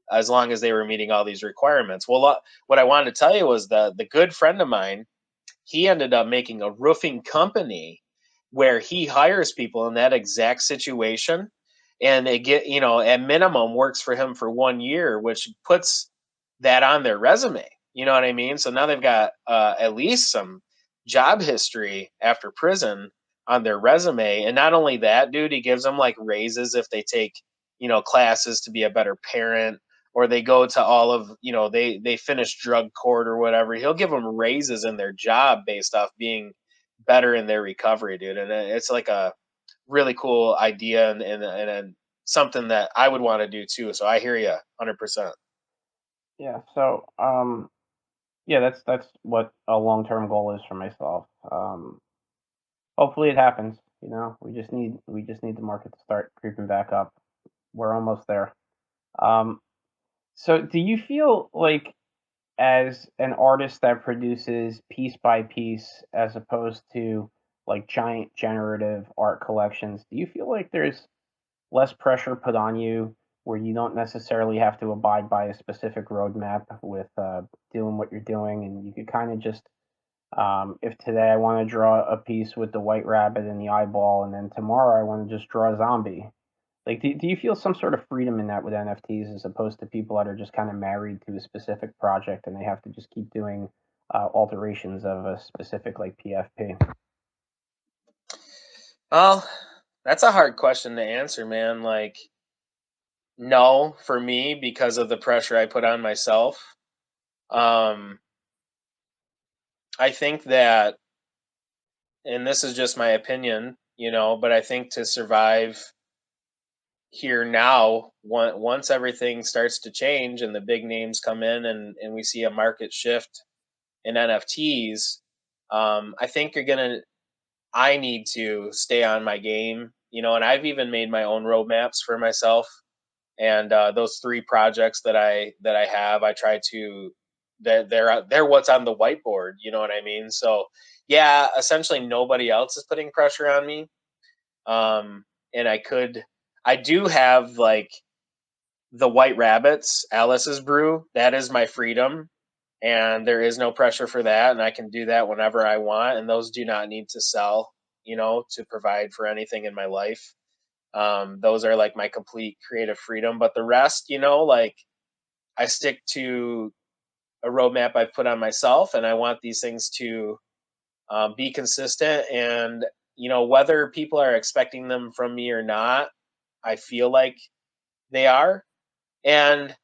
as long as they were meeting all these requirements. Well, what I wanted to tell you was the good friend of mine, he ended up making a roofing company where he hires people in that exact situation, and they get, at minimum works for him for 1 year, which puts that on their resume. You know what I mean? So now they've got at least some job history after prison on their resume. And not only that, dude, he gives them like raises if they take, classes to be a better parent, or they go to all of, they finish drug court or whatever. He'll give them raises in their job based off being better in their recovery, dude. And it's like a really cool idea, and something that I would want to do too. So I hear you 100%. Yeah. So Yeah, that's what a long-term goal is for myself. Hopefully it happens. We just need the market to start creeping back up. We're almost there. Um, so do you feel like, as an artist that produces piece by piece as opposed to like giant generative art collections, do you feel like there's less pressure put on you where you don't necessarily have to abide by a specific roadmap with doing what you're doing, and you could kind of just, if today I want to draw a piece with the white rabbit and the eyeball, and then tomorrow I want to just draw a zombie. Like, do you feel some sort of freedom in that with NFTs as opposed to people that are just kind of married to a specific project and they have to just keep doing alterations of a specific, like, PFP? Well, that's a hard question to answer, man. Like, no, for me, because of the pressure I put on myself. Um, I think that, and this is just my opinion, but I think to survive here now, once everything starts to change and the big names come in, and we see a market shift in NFTs, I think I need to stay on my game, and I've even made my own roadmaps for myself. And those three projects that I have, I try to, they're what's on the whiteboard. You know what I mean? So yeah, essentially nobody else is putting pressure on me. And I do have like the White Rabbits, Alice's Brew. That is my freedom, and there is no pressure for that, and I can do that whenever I want. And those do not need to sell, to provide for anything in my life. Those are like my complete creative freedom. But the rest, like, I stick to a roadmap I've put on myself, and I want these things to be consistent. And whether people are expecting them from me or not, I feel like they are. And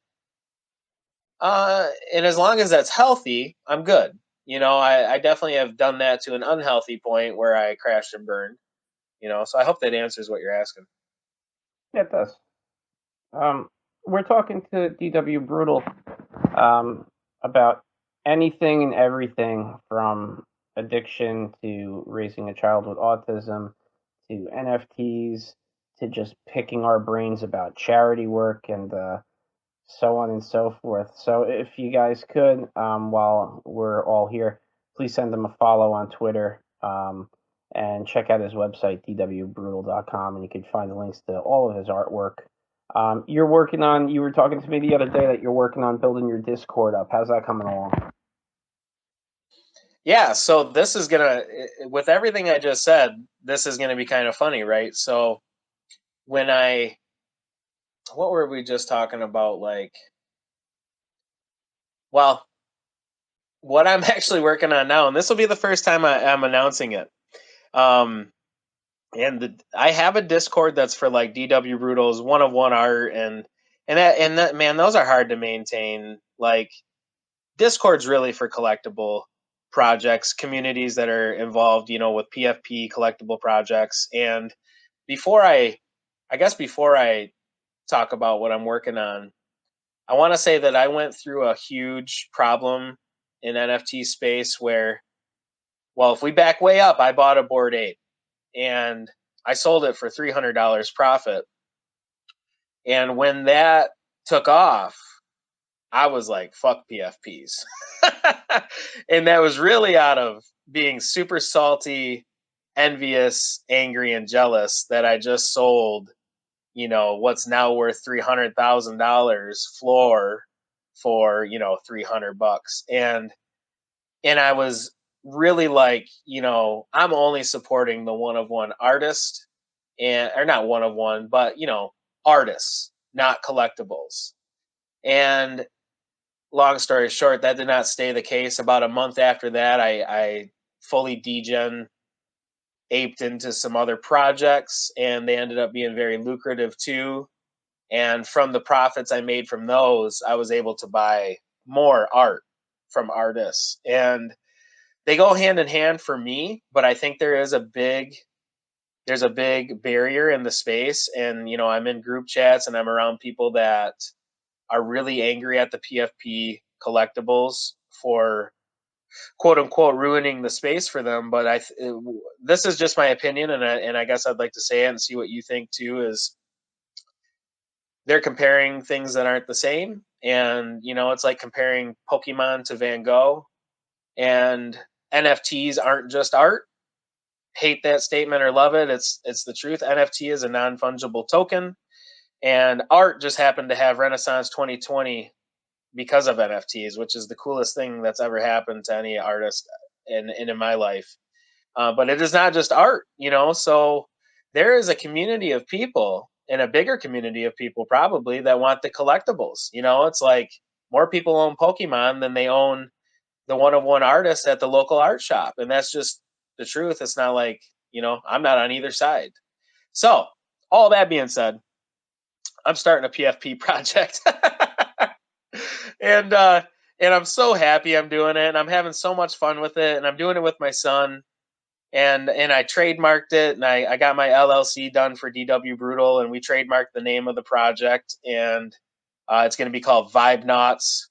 and as long as that's healthy, I'm good. I definitely have done that to an unhealthy point where I crashed and burned. So I hope that answers what you're asking. Yeah, it does. Um, we're talking to DW Brutal about anything and everything from addiction to raising a child with autism to NFTs to just picking our brains about charity work and so on and so forth. So if you guys could, while we're all here, please send him a follow on Twitter, and check out his website, dwbroodle.com, and you can find the links to all of his artwork. You were talking to me the other day that you're working on building your Discord up. How's that coming along? Yeah, so this is with everything I just said, this is gonna be kind of funny, right? So when what were we just talking about? Like, well, what I'm actually working on now, and this will be the first time I'm announcing it. Um, I have a Discord that's for like DW Brutal's one of one art, and that man, those are hard to maintain. Like, Discord's really for collectible projects, communities that are involved, with PFP collectible projects. And before I talk about what I'm working on, I want to say that I went through a huge problem in NFT space where, well, if we back way up, I bought a Bored Ape and I sold it for $300 profit. And when that took off, I was like, fuck PFPs. And that was really out of being super salty, envious, angry, and jealous that I just sold, what's now worth $300,000 floor for, $300. And I was really like, I'm only supporting the one of one artist, and or not one of one, but artists, not collectibles. And long story short, that did not stay the case. About a month after that, I fully aped into some other projects, and they ended up being very lucrative too. And from the profits I made from those, I was able to buy more art from artists. And they go hand in hand for me, but I think there's a big barrier in the space. And I'm in group chats and I'm around people that are really angry at the PFP collectibles for quote unquote ruining the space for them. But this is just my opinion, and I guess I'd like to say it and see what you think too. Is they're comparing things that aren't the same, and it's like comparing Pokemon to Van Gogh, and NFTs aren't just art. Hate that statement or love it, it's the truth. NFT is a non-fungible token, and art just happened to have Renaissance 2020 because of NFTs, which is the coolest thing that's ever happened to any artist in my life. But it is not just art, so there is a community of people, and a bigger community of people probably, that want the collectibles. It's like more people own Pokemon than they own the one-of-one artist at the local art shop, and that's just the truth. It's not like, I'm not on either side. So all that being said, I'm starting a PFP project. and and I'm so happy I'm doing it, and I'm having so much fun with it, and I'm doing it with my son, and I trademarked it, and I got my LLC done for DWBROODLE, and we trademarked the name of the project, and it's going to be called Vibe Knots.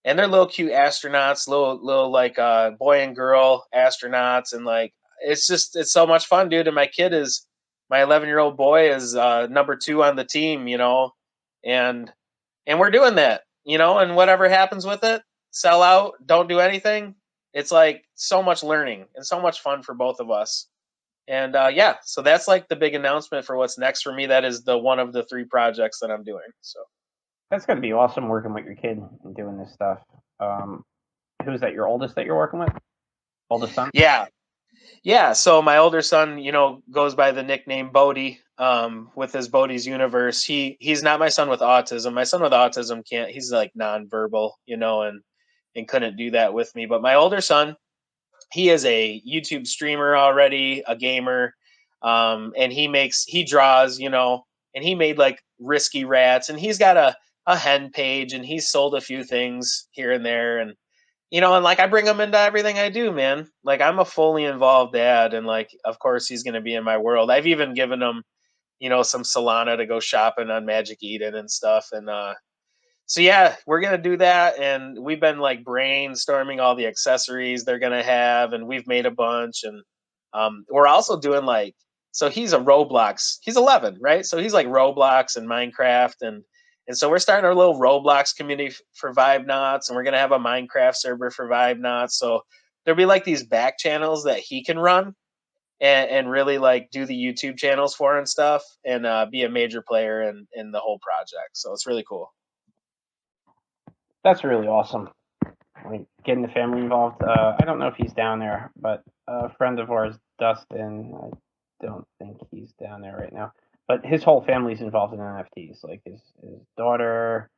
And they're little cute astronauts, little like boy and girl astronauts, and like it's so much fun, dude. And my 11-year-old boy is number 2 on the team, and we're doing that, and whatever happens with it, sell out, don't do anything. It's like so much learning and so much fun for both of us. And yeah, so that's like the big announcement for what's next for me. That is the one of the 3 projects that I'm doing. So That's going to be awesome working with your kid and doing this stuff. Who's that? Your oldest that you're working with? Oldest son? yeah. So my older son, goes by the nickname Bodie. With his Bodie's universe, he's not my son with autism. My son with autism can't. He's like nonverbal, and couldn't do that with me. But my older son, he is a YouTube streamer already, a gamer, and he draws, and he made like Risky Rats, and he's got a hen page, and he's sold a few things here and there, and and like I bring him into everything I do, man. Like I'm a fully involved dad, and like of course he's going to be in my world. I've even given him, some Solana to go shopping on Magic Eden and stuff, and so yeah, we're gonna do that, and we've been like brainstorming all the accessories they're gonna have, and we've made a bunch, and we're also doing like, so he's a Roblox. He's 11, right? So he's like Roblox and Minecraft, and so we're starting our little Roblox community for Vibe Knots, and we're gonna have a Minecraft server for Vibe Knots. So there'll be like these back channels that he can run, and really like do the YouTube channels for and stuff, and be a major player in the whole project. So it's really cool. That's really awesome. Like getting the family involved. I don't know if he's down there, but a friend of ours, Dustin, I don't think he's down there right now. But his whole family's involved in NFTs. Like his daughter,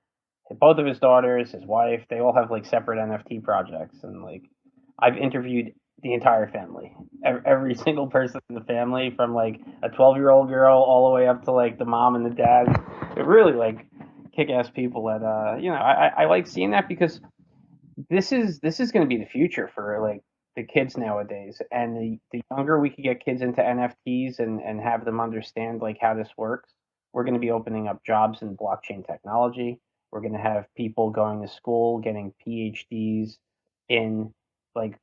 both of his daughters, his wife, they all have like separate NFT projects, and like I've interviewed the entire family, every single person in the family, from like a 12-year-old girl all the way up to like the mom and the dad. They're really like kick-ass people. That I like seeing that, because this is going to be the future for like the kids nowadays, and the younger we could get kids into NFTs and have them understand like how this works, we're going to be opening up jobs in blockchain technology. We're going to have people going to school getting PhDs in like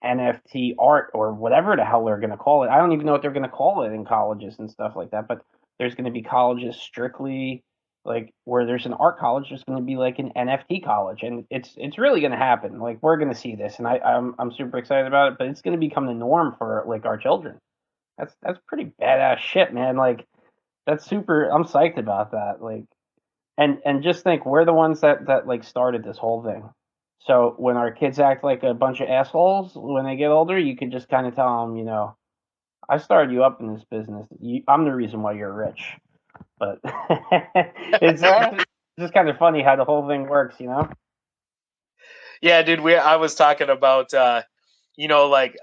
NFT art or whatever the hell they're going to call it. I don't even know what they're going to call it in colleges and stuff like that. But there's going to be colleges strictly like where there's an art college. There's going to be like an NFT college, and it's really going to happen. Like we're going to see this, and I'm super excited about it. But it's going to become the norm for like our children. That's pretty badass shit, man. Like that's super. I'm psyched about that. Like and just think, we're the ones that like started this whole thing. So when our kids act like a bunch of assholes when they get older, you can just kind of tell them, I started you up in this business. I'm the reason why you're rich. But it's just kind of funny how the whole thing works. Yeah, dude. I was talking about, like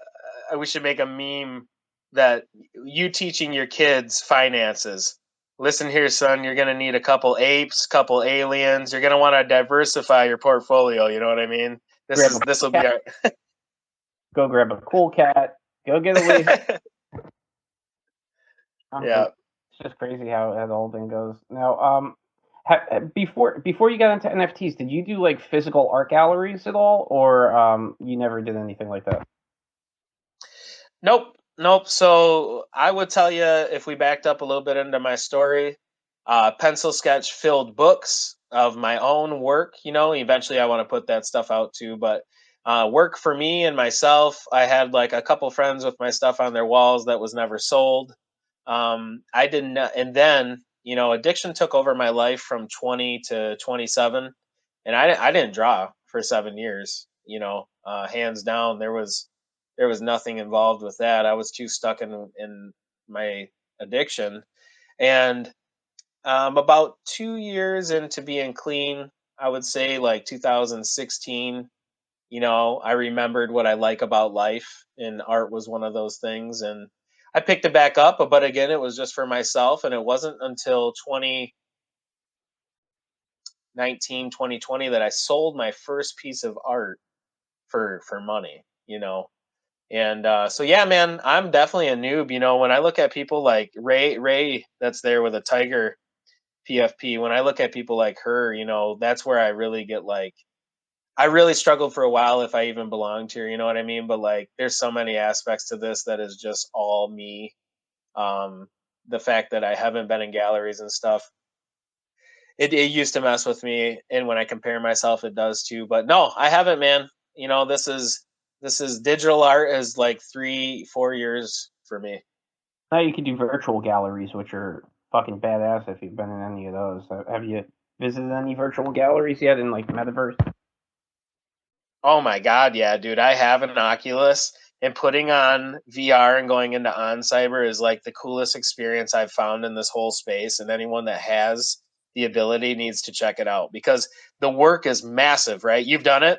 we should make a meme that you teaching your kids finances. Listen here, son. You're gonna need a couple apes, couple aliens. You're gonna want to diversify your portfolio. You know what I mean? Grab This a will be cat, our. go grab a cool cat, go get away. Yeah. It's just crazy how the whole thing goes. Now, Before you got into NFTs, did you do like physical art galleries at all, or you never did anything like that? Nope, nope. So I would tell you, if we backed up a little bit into my story, pencil sketch filled books of my own work. Eventually I want to put that stuff out too. But work for me and myself, I had like a couple friends with my stuff on their walls that was never sold. I didn't, and then addiction took over my life from 20 to 27, and I didn't draw for 7 years. Hands down, there was nothing involved with that. I was too stuck in my addiction. And about 2 years into being clean, I would say like 2016, I remembered what I like about life, and art was one of those things. And I picked it back up, but again, it was just for myself. And it wasn't until 2019, 2020 that I sold my first piece of art for money. And so yeah, man, I'm definitely a noob. When I look at people like Ray, that's there with a tiger PFP. When I look at people like her, that's where I really get like, I really struggled for a while if I even belonged here. You know what I mean? But like, there's so many aspects to this that is just all me. Um, the fact that I haven't been in galleries and stuff, it used to mess with me, and when I compare myself, it does too. But no, I haven't, man. This is digital art is like 3-4 years for me. Now you can do virtual galleries, which are fucking badass if you've been in any of those. Have you visited any virtual galleries yet in like metaverse? Oh my god, yeah, dude. I have an Oculus, and putting on VR and going into on cyber is like the coolest experience I've found in this whole space. And anyone that has the ability needs to check it out because the work is massive, right? You've done it?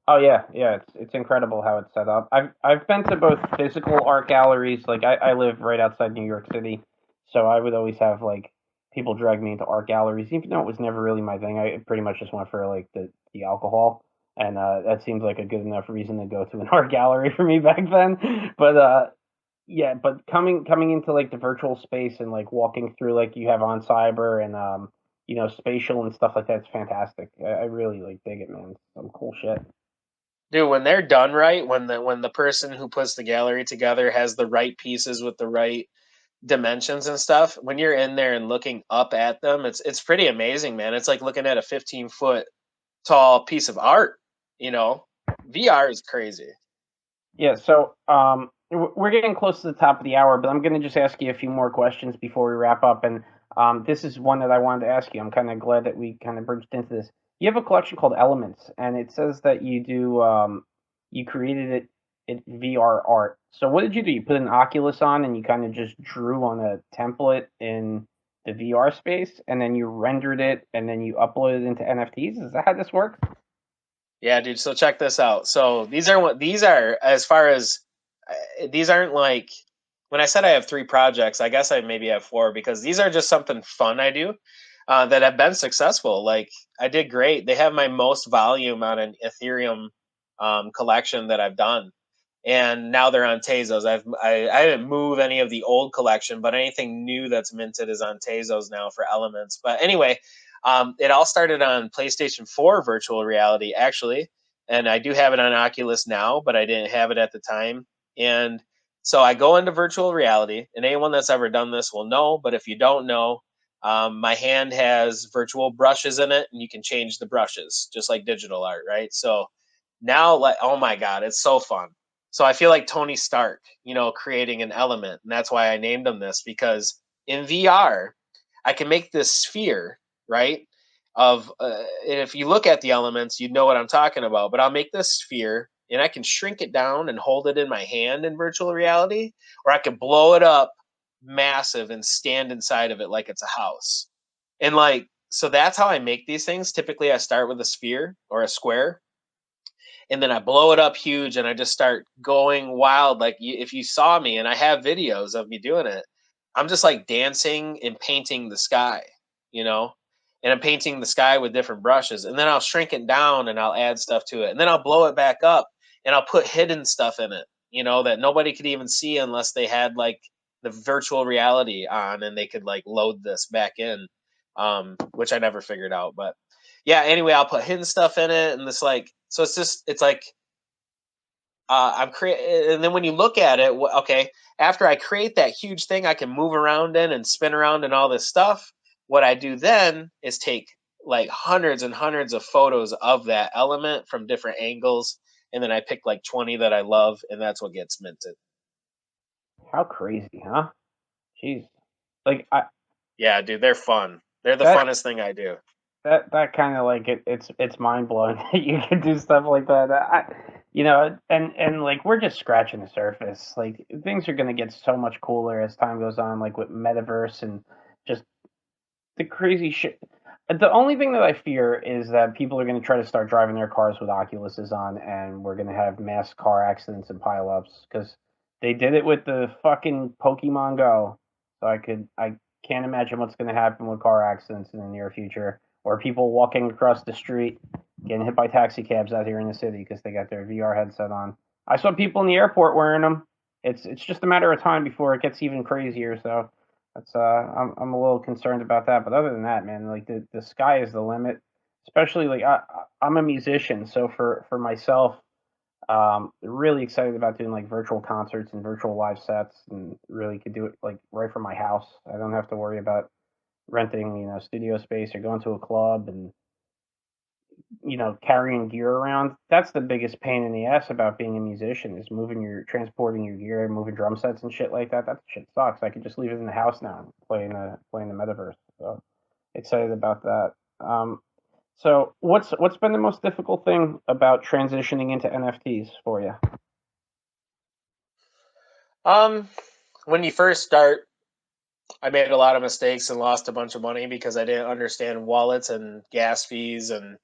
Oh yeah, yeah. It's incredible how it's set up. I've been to both physical art galleries. Like I live right outside New York City, so I would always have like people drag me into art galleries, even though it was never really my thing. I pretty much just went for like the alcohol, and that seems like a good enough reason to go to an art gallery for me back then. But yeah, but coming into like the virtual space and like walking through like you have on cyber and spatial and stuff like that's fantastic. I really like dig it, man. Some cool shit. Dude, when they're done right, when the person who puts the gallery together has the right pieces with the right dimensions and stuff, when you're in there and looking up at them, it's pretty amazing, man. It's like looking at a 15-foot tall piece of art, you know. VR is crazy. Yeah, so we're getting close to the top of the hour, but I'm going to just ask you a few more questions before we wrap up. And this is one that I wanted to ask you. I'm kind of glad that we kind of bridged into this. You have a collection called Elements, and it says that you created it VR art. So what did you do? You put an Oculus on and you kind of just drew on a template in the VR space, and then you rendered it, and then you uploaded it into NFTs. Is that how this works? Yeah, dude. So check this out. So these are as far as these aren't like, when I said I have 3 projects, I guess I maybe have 4, because these are just something fun I do that have been successful. Like, I did great. They have my most volume on an Ethereum collection that I've done, and now they're on Tezos. I didn't move any of the old collection, but anything new that's minted is on Tezos now for Elements. But anyway, it all started on PlayStation 4 virtual reality, actually, and I do have it on Oculus now, but I didn't have it at the time. And so I go into virtual reality, and anyone that's ever done this will know. But if you don't know, my hand has virtual brushes in it, and you can change the brushes just like digital art, right? So now, like, oh my god, it's so fun. So I feel like Tony Stark, creating an element, and that's why I named him this, because in VR, I can make this sphere, right? And if you look at the elements, you know what I'm talking about. But I'll make this sphere, and I can shrink it down and hold it in my hand in virtual reality, or I can blow it up massive and stand inside of it like it's a house. And like, so that's how I make these things. Typically, I start with a sphere or a square, and then I blow it up huge, and I just start going wild. Like, if you saw me, and I have videos of me doing it, I'm just like dancing and painting the sky, you know, and I'm painting the sky with different brushes, and then I'll shrink it down and I'll add stuff to it, and then I'll blow it back up and I'll put hidden stuff in it, that nobody could even see unless they had like the virtual reality on and they could like load this back in. which I never figured out. But yeah, anyway, I'll put hidden stuff in it, and so it's like I'm create, and then when you look at it, okay, after I create that huge thing, I can move around in and spin around and all this stuff. What I do then is take like hundreds and hundreds of photos of that element from different angles, and then I pick like 20 that I love, and that's what gets minted. How crazy, huh? Jeez. Like Yeah, dude, they're fun. They're the that funnest thing I do. that kind of like it's mind blowing that you can do stuff like that. And like we're just scratching the surface. Like things are gonna get so much cooler as time goes on, like with metaverse and just the crazy shit. The only thing that I fear is that people are going to try to start driving their cars with Oculuses on, and we're going to have mass car accidents and pileups because they did it with the fucking Pokemon Go. So I can't imagine what's going to happen with car accidents in the near future, or people walking across the street getting hit by taxi cabs out here in the city because they got their VR headset on. I saw people in the airport wearing them. It's just a matter of time before it gets even crazier. So that's I'm a little concerned about that, but other than that, man, like the sky is the limit. Especially like I'm a musician, so for myself, really excited about doing like virtual concerts and virtual live sets, and really could do it like right from my house. I don't have to worry about renting, studio space or going to a club and carrying gear around. That's the biggest pain in the ass about being a musician is transporting your gear, moving drum sets and shit like that. That shit sucks. I could just leave it in the house now and play in the metaverse. So excited about that. So what's been the most difficult thing about transitioning into NFTs for you? When you first start, I made a lot of mistakes and lost a bunch of money because I didn't understand wallets and gas fees and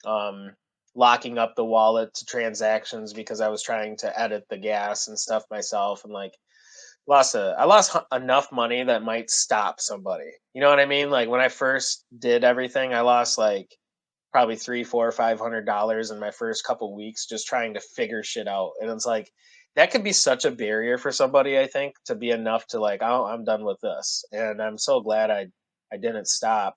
um, locking up the wallet to transactions because I was trying to edit the gas and stuff myself, and like I lost enough money that might stop somebody. You know what I mean? Like when I first did everything, I lost like probably three, four, $500 in my first couple weeks just trying to figure shit out. And it's like that could be such a barrier for somebody, I think, to be enough to like, oh, I'm done with this. And I'm so glad I didn't stop.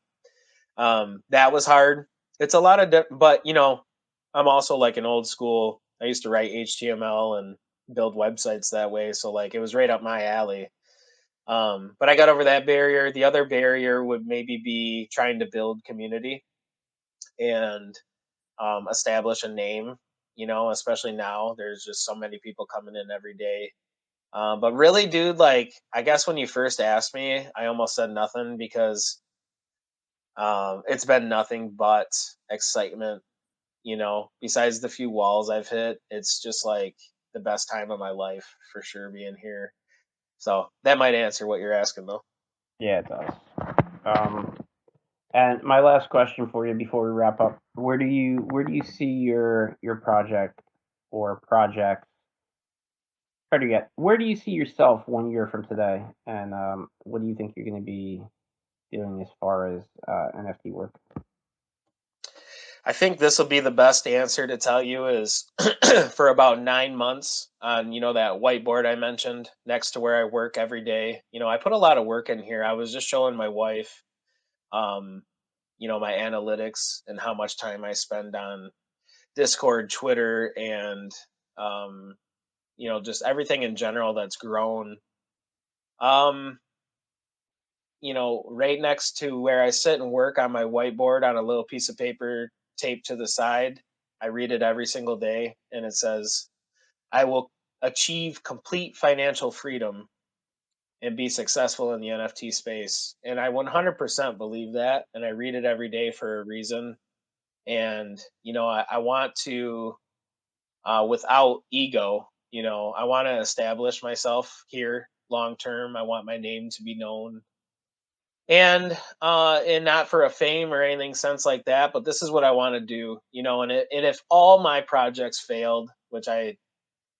That was hard. It's a lot of but I'm also like an old school. I used to write HTML and build websites that way, so like it was right up my alley. But I got over that barrier. The other barrier would maybe be trying to build community and establish a name. Especially now, there's just so many people coming in every day. But really, dude, like I guess when you first asked me, I almost said nothing because it's been nothing but excitement. Besides the few walls I've hit, it's just like the best time of my life for sure being here. So that might answer what you're asking, though. Yeah, it does. Um, and my last question for you before we wrap up: where do you see your project or projects? Better yet, where do you see yourself 1 year from today? And what do you think you're going to be doing as far as NFT work? I think this will be the best answer to tell you is for about 9 months on, that whiteboard I mentioned next to where I work every day. I put a lot of work in here. I was just showing my wife, um, my analytics and how much time I spend on Discord, Twitter, and, um, just everything in general that's grown. Um, right next to where I sit and work on my whiteboard on a little piece of paper taped to the side. I read it every single day, and it says, I will achieve complete financial freedom and be successful in the NFT space. And I 100% believe that. And I read it every day for a reason. And, I want to, without ego, I want to establish myself here long term. I want my name to be known and not for a fame or anything sense like that, but this is what I want to do, and if all my projects failed, which I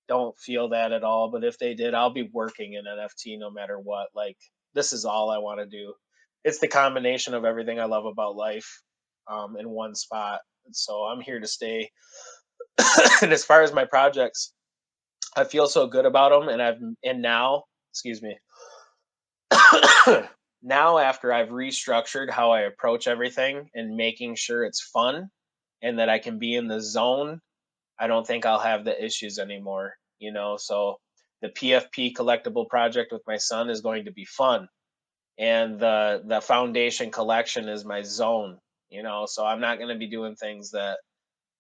don't feel that at all, but if they did, I'll be working in NFT no matter what. Like this is all I want to do. It's the combination of everything I love about life in one spot, so I'm here to stay. And as far as my projects, I feel so good about them, and now excuse me. now after I've restructured how I approach everything and making sure it's fun and that I can be in the zone, I don't think I'll have the issues anymore, you know. So the PFP collectible project with my son is going to be fun, and the foundation collection is my zone, you know. So I'm not going to be doing things that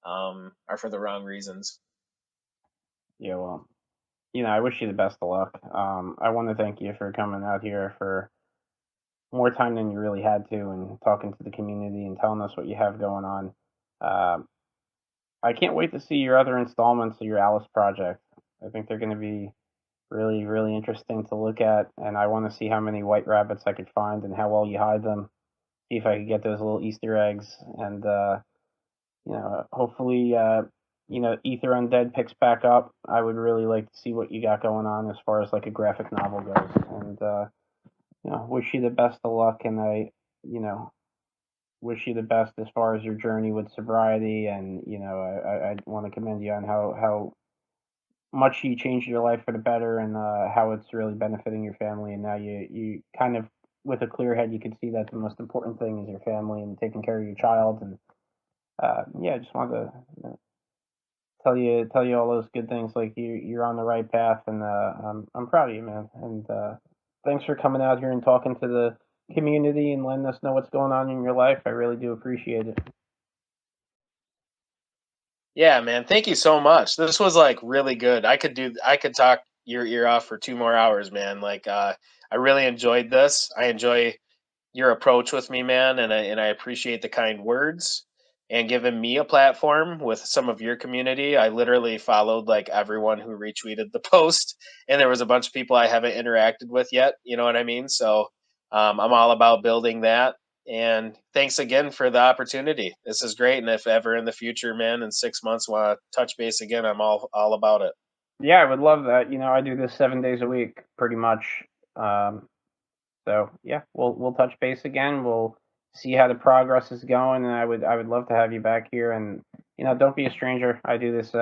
are for the wrong reasons. Yeah, well, I wish you the best of luck. I want to thank you for coming out here for more time than you really had to and talking to the community and telling us what you have going on. Um, I can't wait to see your other installments of your Alice project. I think they're going to be really, really interesting to look at, and I want to see how many white rabbits I could find and how well you hide them. See if I could get those little Easter eggs, and hopefully, Ether Undead picks back up. I would really like to see what you got going on as far as like a graphic novel goes, and wish you the best of luck, and you know, wish you the best as far as your journey with sobriety, and I want to commend you on how much you changed your life for the better, and how it's really benefiting your family, and now you kind of with a clear head you can see that the most important thing is your family and taking care of your child, and yeah, I just wanted to tell you all those good things, like you're on the right path, and I'm proud of you, man, and thanks for coming out here and talking to the community and letting us know what's going on in your life. I really do appreciate it. Yeah, man. Thank you so much. This was like really good. I could talk your ear off for 2 more hours, man. Like I really enjoyed this. I enjoy your approach with me, man, and I appreciate the kind words and giving me a platform with some of your community. I literally followed like everyone who retweeted the post, and there was a bunch of people I haven't interacted with yet. You know what I mean? So I'm all about building that. And thanks again for the opportunity. This is great. And if ever in the future, man, in 6 months want to touch base again, I'm all about it. Yeah, I would love that. I do this 7 days a week, pretty much. Um, so yeah, we'll touch base again. We'll see how the progress is going, and I would love to have you back here. And don't be a stranger. I do this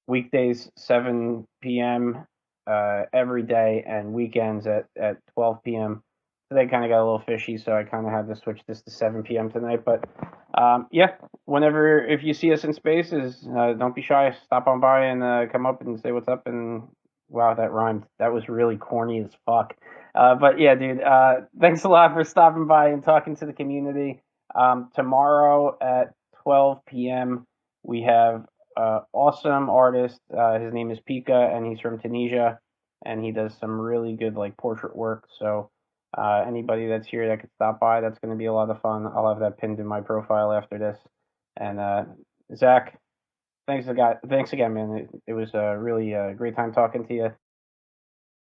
weekdays 7 p.m. Every day, and weekends at 12 p.m. Today kind of got a little fishy, so I kind of had to switch this to 7 p.m. tonight. But yeah, whenever if you see us in spaces, don't be shy. Stop on by and come up and say what's up. And wow, that rhymed. That was really corny as fuck. But yeah, dude, thanks a lot for stopping by and talking to the community. Tomorrow at 12 p.m. we have awesome artist. His name is Pika, and he's from Tunisia, and he does some really good like portrait work. So anybody that's here that could stop by, that's going to be a lot of fun. I'll have that pinned in my profile after this. And Zach, thanks again, man. It was a really great time talking to you.